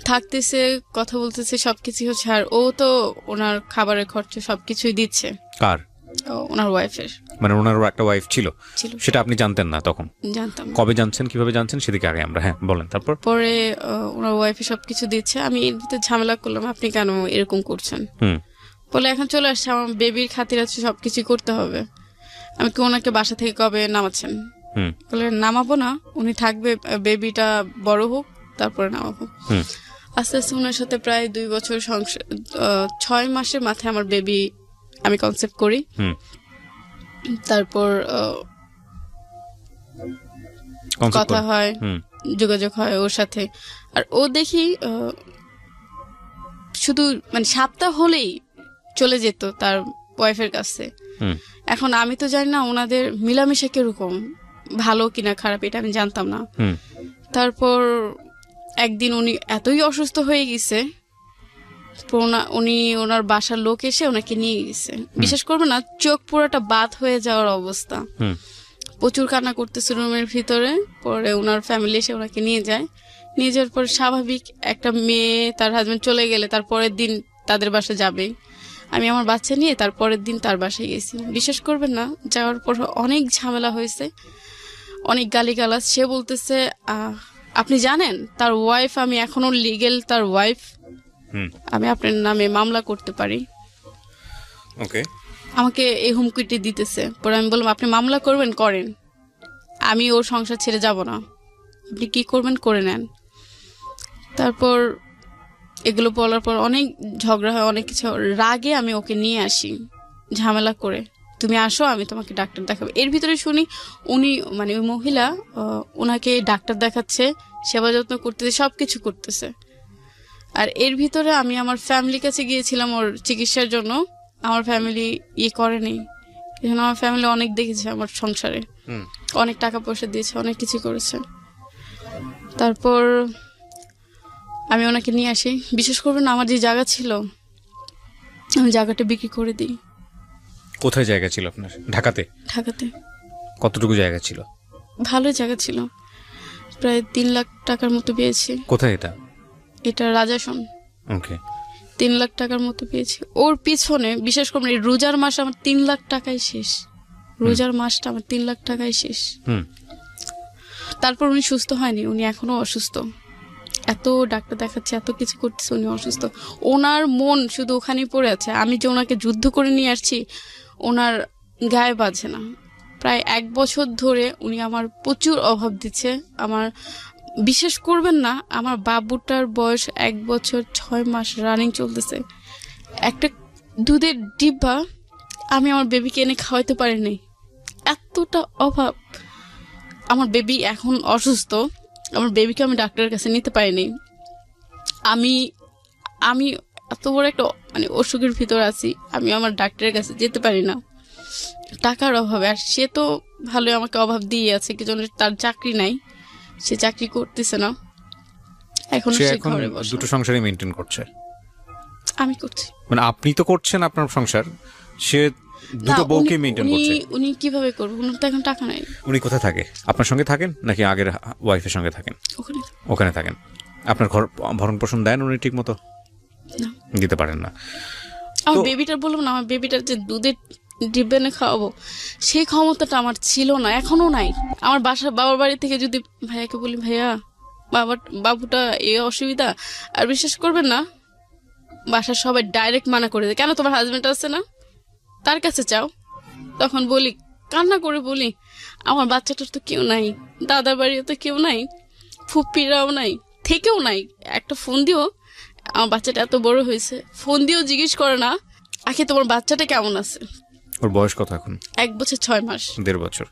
থাকতেছে, কথা বলতেছে, সবকিছু হচ্ছে। আর ও তো ওনার খাবারের খরচ সবকিছুই দিচ্ছে। কার? ওনার ওয়াইফের। মানে ওনারও একটা ওয়াইফ ছিল, ছিল। সেটা আপনি জানতেন না তখন? জানতাম না। কবে জানছেন, কিভাবে জানছেন, সেদিকে আগে আমরা, হ্যাঁ বলেন। তারপর পরে ওনার ওয়াইফে সবকিছু দিচ্ছে, আমি এর ভিতরে ঝামেলা করলাম, আপনি কেন এরকম করছেন? বলে এখন চলে আসছে, আমার বেবির খাতির আছে, সবকিছু করতে হবে। আমি কি ওনাকে বাসা থেকে কবে নামাচ্ছেন? বলে নামাবো না, উনি থাকবে, বেবিটা বড় হোক তারপরে নামাবো। আস্তে আস্তে ওনার সাথে প্রায় 2 বছর সংসার, 6 মাসের মাথায় আমার বেবি আমি কনসেপ্ট করি। তারপর কথা হয়, যোগাযোগ হয় ওর সাথে। আর ও দেখি শুধু মানে সপ্তাহ হলেই চলে যেত তার ওয়াইফের কাছে। এখন আমি তো জানি না ওনাদের মিলামিশা কিরকম, ভালো কিনা খারাপ, এটা আমি জানতাম না। তারপর একদিন উনি এতই অসুস্থ হয়ে গেছে, উনি ওনার বাসার লোক এসে ওনাকে নিয়ে গেছে। বিশ্বাস করবে না, চোখ পুরোটা বাদ হয়ে যাওয়ার অবস্থা, প্রচুর কান্না করতেছে রুমের ভিতরে। পরে ওনার ফ্যামিলি এসে ওনাকে নিয়ে যায়। নিয়ে যাওয়ার পর স্বাভাবিক একটা মেয়ে তার হাজবেন্ড চলে গেলে তার পরের দিন তাদের বাসা যাবে, আমি আমার বাচ্চা নিয়ে তার পরের দিন তার বাসায় গেছি। বিশ্বাস করবেন না, যাওয়ার পর অনেক ঝামেলা হয়েছে, অনেক গালিগালাজ। সে বলতেছে আপনি জানেন তার ওয়াইফ, আমি এখনো লিগেল তার ওয়াইফ, আমি আপনার নামে মামলা করতে পারি। ওকে, আমাকে এই হুমকিটি দিতেছে। পরে আমি বললাম আপনি মামলা করবেন, করেন, আমি ওর সংসার ছেড়ে যাব না, আপনি কি করবেন করে নেন। তারপর এগুলো বলার পর অনেক ঝগড়া হয়, অনেক কিছু। রাগে আমি ওকে নিয়ে আসি ঝামেলা করে, তুমি আসো আমি তোমাকে ডাক্তার দেখাবো। এর ভিতরে শুনি উনি মানে ওই মহিলা ওনাকে ডাক্তার দেখাচ্ছে, সেবা যত্ন করতেছে, সবকিছু করতেছে। আর এর ভিতরে আমি আমার ফ্যামিলির কাছে গিয়েছিলাম ওর চিকিৎসার জন্য, আমার ফ্যামিলি করেনি। আমার ফ্যামিলি অনেক দেখেছে আমার সংসারে, অনেক টাকা পয়সা দিয়েছে, অনেক কিছু করেছে। তারপর আমি ওনাকে নিয়ে আসি। বিশেষ করবেন আমার যে জায়গা ছিল, আমি জায়গাটা বিক্রি করে দিই। কোথায় জায়গা ছিল আপনার? ঢাকাতে? ঢাকাতে। কতটুকু জায়গা ছিল? ভালো জায়গা ছিল, প্রায় 3 লাখ টাকার মতো পেয়েছি। কোথায় এটা? এটা রাজাসন। ওকে, 3 লাখ টাকার মতো পেয়েছি। ওর পিছনে বিশেষ করে এই রোজার মাস আমার 3 লাখ টাকাই শেষ, রোজার মাসটা আমার 3 লাখ টাকাই শেষ। তারপর উনি সুস্থ হয়নি, উনি এখনো অসুস্থ, এত ডাক্তার দেখাচ্ছে, এত কিছু করতেছে, উনি অসুস্থ। ওনার মন শুধু ওখানেই পড়ে আছে। আমি যে ওনাকে যুদ্ধ করে নিয়ে আসছি, ওনার গায়ে বাজে না। প্রায় 1 বছর ধরে উনি আমার প্রচুর অভাব দিচ্ছে। আমার বিশ্বাস করবেন না, আমার বাবুটার বয়স 1 বছর 6 মাস রানিং চলতেছে। একটা দুধের ডিব্বা আমি আমার বেবিকে এনে খাওয়াইতে পারিনি, এতটা অভাব। আমার বেবি এখন অসুস্থ, আমার বেবিকে আমি ডাক্তারের কাছে নিতে পারিনি। আমি আমি এত বড় একটা মানে অসুখের ভিতর আছি, আমি আমার ডাক্তারের কাছে যেতে পারি না, টাকার অভাবে। আর সে তো ভালো আমাকে অভাব দিয়ে আছে, কি জন্য তার চাকরি নাই, সে চাকরি করতেছে না, এখন সে ঘরে বসে। দুটো সংসারই মেইনটেইন করছে? আমি করছি। মানে আপনি তো করছেন আপনার সংসার, সে দুটো বউকে মেইনটেইন করছে। উনি কিভাবে করবে? উনি তো এখন টাকা নাই। উনি কোথায় থাকে? আপনার সঙ্গে থাকেন নাকি আগের ওয়াইফের সঙ্গে থাকেন? ওখানে থাকেন। আপনার ঘর ভরণ পোষণ দেন উনি ঠিক মতো? দিতে পারেন না। আমার বেবিটার বললাম না, আমার বেবিটার যে দুধের ডিব্বা এনে খাওয়াবো, সেই ক্ষমতাটা আমার ছিল না, এখনো নাই। আমার বাবার বাড়ি থেকে যদি ভাইয়াকে বলি, ভাইয়া বাবুটা এই অসুবিধা, আর বিশ্বাস করবেন না, বাসার সবাই ডাইরেক্ট মানা করে দেয়, কেন তোমার হাজবেন্ড আছে না, তার কাছে চাও। তখন বলি, কান্না করে বলি, আমার বাচ্চাটার তো কেউ নাই, দাদার বাড়িও তো কেউ নাই, ফুপ্পিরাও নাই, থেকেও নাই। একটা ফোন দিও, আমার বাচ্চাটা এত বড় হয়েছে, ফোন দিয়েও জিজ্ঞেস করে না আখি তোমার বাচ্চাটা কেমন আছে। ওর বয়স কত এখন? 1 বছর 6 মাস। 1.5 বছর।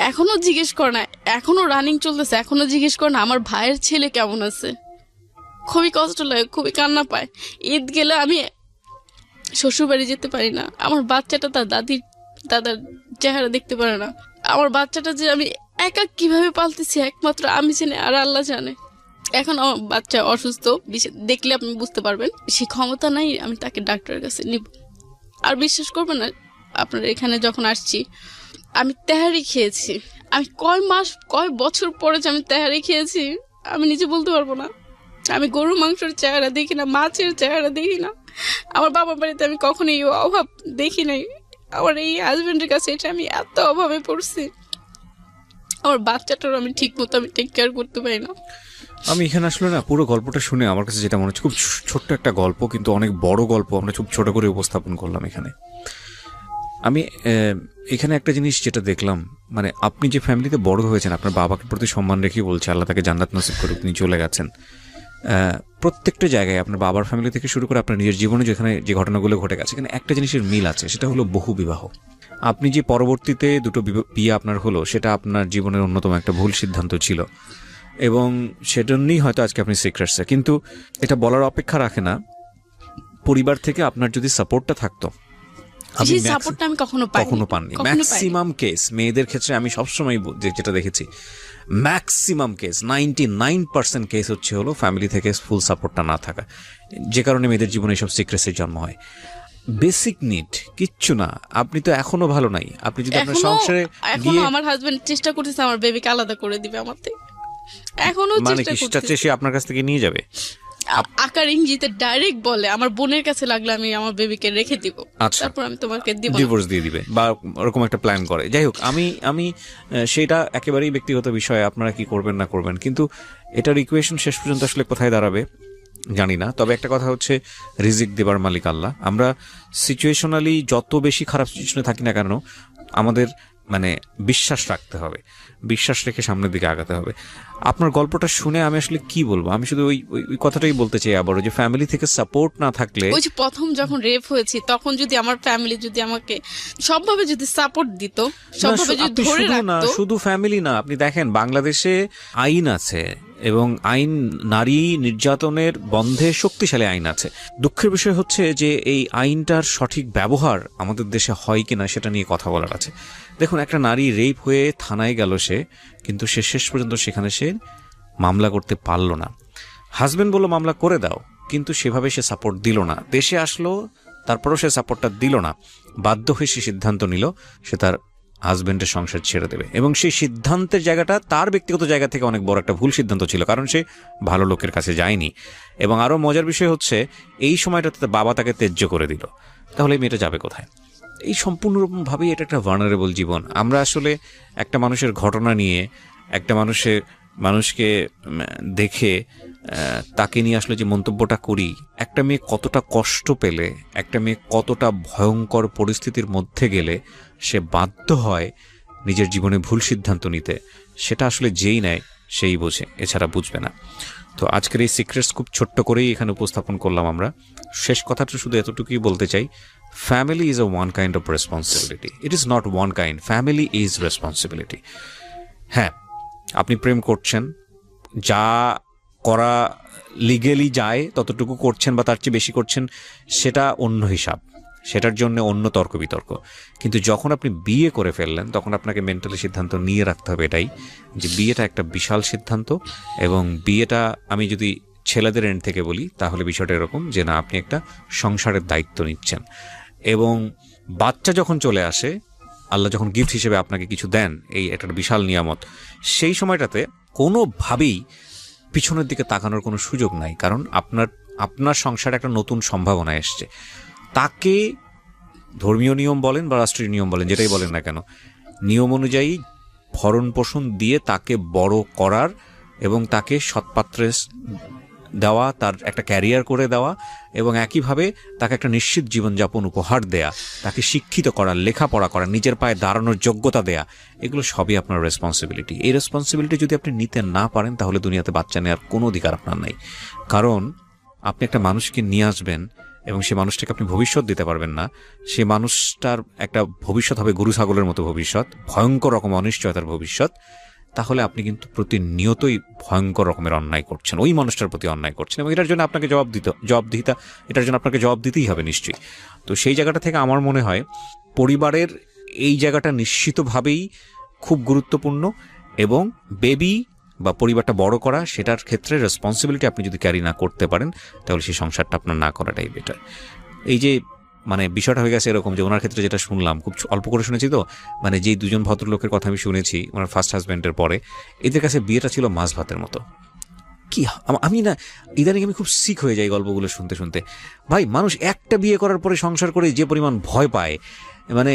এখনো জিজ্ঞেস করে না, এখনো রানিং চলতেছে, এখনো জিজ্ঞেস করে না আমার ভাইয়ের ছেলে কেমন আছে। খুবই কষ্ট লাগে, খুবই কান্না পায়। ঈদ গেলে আমি শ্বশুর বাড়ি যেতে পারি না, আমার বাচ্চাটা তার দাদার চেহারা দেখতে পারে না। আমার বাচ্চাটা যে আমি একা কিভাবে পালতেছি একমাত্র আমি জানি, আর আল্লাহ জানে। এখন আমার বাচ্চা অসুস্থ, দেখলে আপনি বুঝতে পারবেন, সে ক্ষমতা নাই আমি তাকে ডাক্তারের কাছে নিব। আর বিশ্বাস করবেন না, আপনার এখানে যখন আসছি আমি তেহারি খেয়েছি, আমি কয় বছর পরে যে আমি তেহারি খেয়েছি আমি নিজে বলতে পারবো না। আমি গরু মাংসের চেহারা দেখি না, মাছের চেহারা দেখি না। আমার বাবার বাড়িতে আমি কখনোই অভাব দেখি নাই, আমার এই হাজবেন্ডের কাছে এটা আমি এত অভাবে পড়ছি, আমার বাচ্চাটার আমি ঠিক মতো আমি টেক কেয়ার করতে পারি না। আমি এখানে আসলে না পুরো গল্পটা শুনে আমার কাছে যেটা মনে হচ্ছে, খুব ছোট্ট একটা গল্প কিন্তু অনেক বড় গল্প আমরা খুব ছোট করে উপস্থাপন করলাম এখানে। আমি এখানে একটা জিনিস যেটা দেখলাম, মানে আপনি যে ফ্যামিলিতে বড় হয়েছেন, আপনার বাবাকে প্রতি সম্মান রেখেই বলছে, আল্লাহ তাকে জান্নাত নসিব করুক, তিনি চলে গেছেন। প্রত্যেকটা জায়গায় আপনার বাবার ফ্যামিলি থেকে শুরু করে আপনার নিজের জীবনে যেখানে যে ঘটনাগুলো ঘটে গেছে, এখানে একটা জিনিসের মিল আছে, সেটা হলো বহু বিবাহ। আপনি যে পরবর্তীতে দুটো বিয়ে আপনার হলো, সেটা আপনার জীবনের অন্যতম একটা ভুল সিদ্ধান্ত ছিল, এবং সেজন্যই হয়তো আজকে আপনি সিক্রেটসে। কিন্তু এটা বলার অপেক্ষা রাখে না, পরিবার থেকে আপনার যদি সাপোর্টটা থাকতো, সেই সাপোর্টটা আমি কখনো পাননি। ম্যাক্সিমাম কেস মেয়েদের ক্ষেত্রে আমি সবসময় যেটা দেখেছি, ম্যাক্সিমাম কেস 99% কেস হচ্ছে হলো ফ্যামিলি থেকে ফুল সাপোর্টটা না থাকা, যে কারণে মেয়েদের জীবনে এইসব সিক্রেসির জন্ম হয়। বেসিক নিড কিচ্ছু না, আপনি তো এখনো ভালো নাই। আপনি যদি আপনার সংসারে এখনো আমার হাজবেন্ড চেষ্টা করতেছে আমার বেবিকে আলাদা করে দিবে আমার থেকে, এখনো মানে চেষ্টা করতেছে। সে আপনার কাছ থেকে নিয়ে যাবে আকার ইঙ্গিতে ডাইরেক্ট বলে আমার বোনের কাছে লাগলে আমি আমার বেবিকে রেখে দিব, তারপর আমি তোমাকে দিব, ডিভোর্স দিয়ে দিবে বা ওরকম একটা প্ল্যান করে। যাই হোক, আমি সেটা একেবারেই ব্যক্তিগত বিষয়, আপনারা কি করবেন না করবেন, কিন্তু এটার ইকুয়েশন শেষ পর্যন্ত আসলে কোথায় দাঁড়াবে জানি না। তবে একটা কথা হচ্ছে, রিজিক দেবার মালিক আল্লাহ। আমরা সিচুয়েশনালি যত বেশি খারাপ সিচুয়েশনে থাকি না কেন, আমাদের মানে বিশ্বাস রাখতে হবে, বিশ্বাস রেখে সামনের দিকে আগাতে হবে। আপনার গল্পটা শুনে আমি আসলে কি বলবো, আমি শুধু ওই কথাটাই বলতে চাই আবারও, যে ফ্যামিলি থেকে সাপোর্ট না থাকলে, ওই যে প্রথম যখন রেপ হয়েছে তখন যদি আমার ফ্যামিলি যদি আমাকে সবভাবে যদি সাপোর্ট দিত, সবভাবে যদি ধরে রাখতো। শুধু ফ্যামিলি না, আপনি দেখেন বাংলাদেশে আইন আছে, এবং আইন নারী নির্যাতনের বন্ধে শক্তিশালী আইন আছে। দুঃখের বিষয় হচ্ছে যে এই আইনটার সঠিক ব্যবহার আমাদের দেশে হয় কিনা সেটা নিয়ে কথা বলার আছে। দেখুন, একটা নারী রেপ হয়ে থানায় গেল, সে কিন্তু সে শেষ পর্যন্ত সেখানে সে মামলা করতে পারলো না। হাজবেন্ড বলল মামলা করে দাও, কিন্তু সেভাবে সে সাপোর্ট দিল না। দেশে আসলো, তারপরও সে সাপোর্টটা দিল না। বাধ্য হয়ে সে সিদ্ধান্ত নিল সে তার হাজবেন্ডের সংসার ছেড়ে দেবে, এবং সেই সিদ্ধান্তের জায়গাটা তার ব্যক্তিগত জায়গা থেকে অনেক বড় একটা ভুল সিদ্ধান্ত ছিল, কারণ সে ভালো লোকের কাছে যায়নি। এবং আরও মজার বিষয় হচ্ছে, এই সময়টাতে বাবা তাকে ত্যায্য করে দিল, তাহলে মেয়েটা যাবে কোথায়? এই সম্পূর্ণভাবেই এটা একটা ভালনারেবল জীবন। আমরা আসলে একটা মানুষের ঘটনা নিয়ে, একটা মানুষকে দেখে তাকে নিয়ে আসলে যে মন্তব্যটা করি, একটা মেয়ে কতটা কষ্ট পেলে, একটা মেয়ে কতটা ভয়ঙ্কর পরিস্থিতির মধ্যে গেলে সে বাধ্য হয় নিজের জীবনে ভুল সিদ্ধান্ত নিতে, সেটা আসলে যেই নেয় সেই বোঝে, এছাড়া বুঝবে না। তো আজকের এই সিক্রেটস খুব ছোট্ট করেই এখানে উপস্থাপন করলাম আমরা। শেষ কথাটা শুধু এতটুকুই বলতে চাই, family is a one kind of responsibility. It is not one kind. Family is responsibility. হ্যাঁ, আপনি প্রেম করছেন, যা করা লিগেলি যায় ততটুকু করছেন বা তার চেয়ে বেশি করছেন, সেটা অন্য হিসাব, সেটার জন্য অন্য তর্ক বিতর্ক। কিন্তু যখন আপনি বিয়ে করে ফেললেন, তখন আপনাকে মেন্টালি সিদ্ধান্ত নিয়ে রাখতে হবে এটাই, যে বিয়েটা একটা বিশাল সিদ্ধান্ত। এবং বিয়েটা আমি যদি ছেলেদের এন্ড থেকে বলি, তাহলে বিষয়টা এরকম যে না, আপনি একটা সংসারের দায়িত্ব নিচ্ছেন, এবং বাচ্চা যখন চলে আসে, আল্লাহ যখন গিফট হিসেবে আপনাকে কিছু দেন, এই একটা বিশাল নিয়ামত, সেই সময়টাতে কোনোভাবেই পিছনের দিকে তাকানোর কোনো সুযোগ নাই, কারণ আপনার সংসারে একটা নতুন সম্ভাবনা এসছে। তাকে ধর্মীয় নিয়ম বলেন বা রাষ্ট্রীয় নিয়ম বলেন, যেটাই বলেন না কেন, নিয়ম অনুযায়ী ভরণ পোষণ দিয়ে তাকে বড় করার এবং তাকে সৎপাত্রে দেওয়া, তার একটা ক্যারিয়ার করে দেওয়া, এবং একইভাবে তাকে একটা নিশ্চিত জীবনযাপন উপহার দেয়া, তাকে শিক্ষিত করা, লেখাপড়া করা, নিজের পায়ে দাঁড়ানোর যোগ্যতা দেয়া, এগুলো সবই আপনার রেসপন্সিবিলিটি। এই রেসপন্সিবিলিটি যদি আপনি নিতে না পারেন, তাহলে দুনিয়াতে বাচ্চা নেওয়ার কোনো অধিকার আপনার নেই। কারণ আপনি একটা মানুষকে নিয়ে আসবেন এবং সে মানুষটাকে আপনি ভবিষ্যৎ দিতে পারবেন না। সে মানুষটার একটা ভবিষ্যৎ হবে গরু ছাগলের মতো ভবিষ্যৎ, ভয়ঙ্কর রকম অনিশ্চয়তার ভবিষ্যৎ। তাহলে আপনি কিন্তু প্রতিনিয়তই ভয়ঙ্কর রকমের অন্যায় করছেন, ওই মানুষটার প্রতি অন্যায় করছেন, এবং এটার জন্য আপনাকে এটার জন্য আপনাকে জবাব দিতেই হবে নিশ্চয়ই। তো সেই জায়গাটা থেকে আমার মনে হয় পরিবারের এই জায়গাটা নিশ্চিতভাবেই খুব গুরুত্বপূর্ণ, এবং বেবি বা পরিবারটা বড় করা, সেটার ক্ষেত্রে রেসপন্সিবিলিটি আপনি যদি ক্যারি না করতে পারেন, তাহলে সেই সংসারটা আপনার না করাটাই বেটার। এই যে মানে বিষয়টা হয়ে গেছে এরকম যে ওনার ক্ষেত্রে যেটা শুনলাম, খুব অল্প করে শুনেছি, তো মানে যেই দুজন ভদ্রলোকের কথা আমি শুনেছি ওনার ফার্স্ট হাজব্যান্ডের পরে, এদের কাছে বিয়েটা ছিল মাছ ভাতের মতো। কি আমি না, ইদানিং আমি খুব সিক হয়ে যাই গল্পগুলো শুনতে শুনতে। ভাই, মানুষ একটা বিয়ে করার পরে সংসার করে যে পরিমাণ ভয় পায়, মানে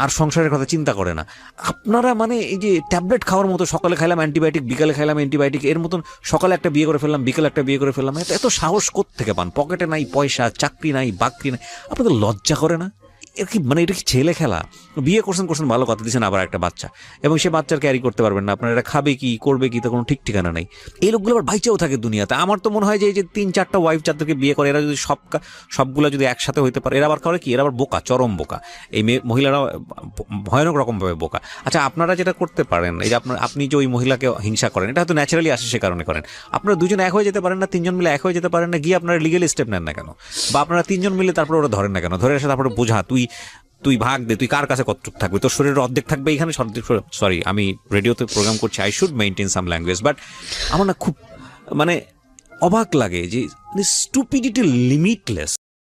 আর সংসারের কথা চিন্তা করে না। আপনারা মানে এই যে ট্যাবলেট খাওয়ার মতো, সকালে খাইলাম অ্যান্টিবায়োটিক, বিকালে খাইলাম অ্যান্টিবায়োটিক, এর মতন সকালে একটা বিয়ে করে ফেললাম, বিকালে একটা বিয়ে করে ফেললাম, এত সাহস কোত্থেকে পান? পকেটে নাই পয়সা, চাকরি নাই, বাকরি নাই, আপনাদের লজ্জা করে না? এর কি মানে এটা কি ছেলে খেলা? বিয়ে করছেন ভালো কথা, দিচ্ছেন আবার একটা বাচ্চা, এবং সে বাচ্চার ক্যারি করতে পারবেন না, আপনার এটা খাবে কি করবে কি তা কোনো ঠিক ঠিকানা নেই। এই লোকগুলো আবার বাইচাও থাকে দুনিয়াতে। আমার তো মনে হয় যে এই যে 3-4টা ওয়াইফ যাদেরকে বিয়ে করে, এরা যদি সবগুলা যদি একসাথে হইতে পারে, এরা আবার করে কি, এরা আবার বোকা, চরম বোকা। এই মহিলারা ভয়ানক রকমভাবে বোকা। আচ্ছা, আপনারা যেটা করতে পারেন, এই যে আপনি যে ওই মহিলাকে হিংসা করেন, এটা হয়তো ন্যাচারালি আসে, সে কারণে করেন। আপনারা দুজন এক হয়ে যেতে পারেন না? 3জন মিলে এক হয়ে যেতে পারেন না? গিয়ে আপনারা লিগেল স্টেপ নেন না কেন? বা আপনারা 3জন মিলে তারপরে ওরা ধরেন না কেন? ধরে এসে তারপরে বোঝা, তুই ভাগ দে, তুই কার কাছে কতটুক থাকবে, তোর শরীরের অর্ধেক থাকবে এখানে। সরি, আমি রেডিওতে প্রোগ্রাম করছি, I should maintain some language, but আমার না খুব মানে অবাক লাগে যে স্টুপিডিটি লিমিটলেস।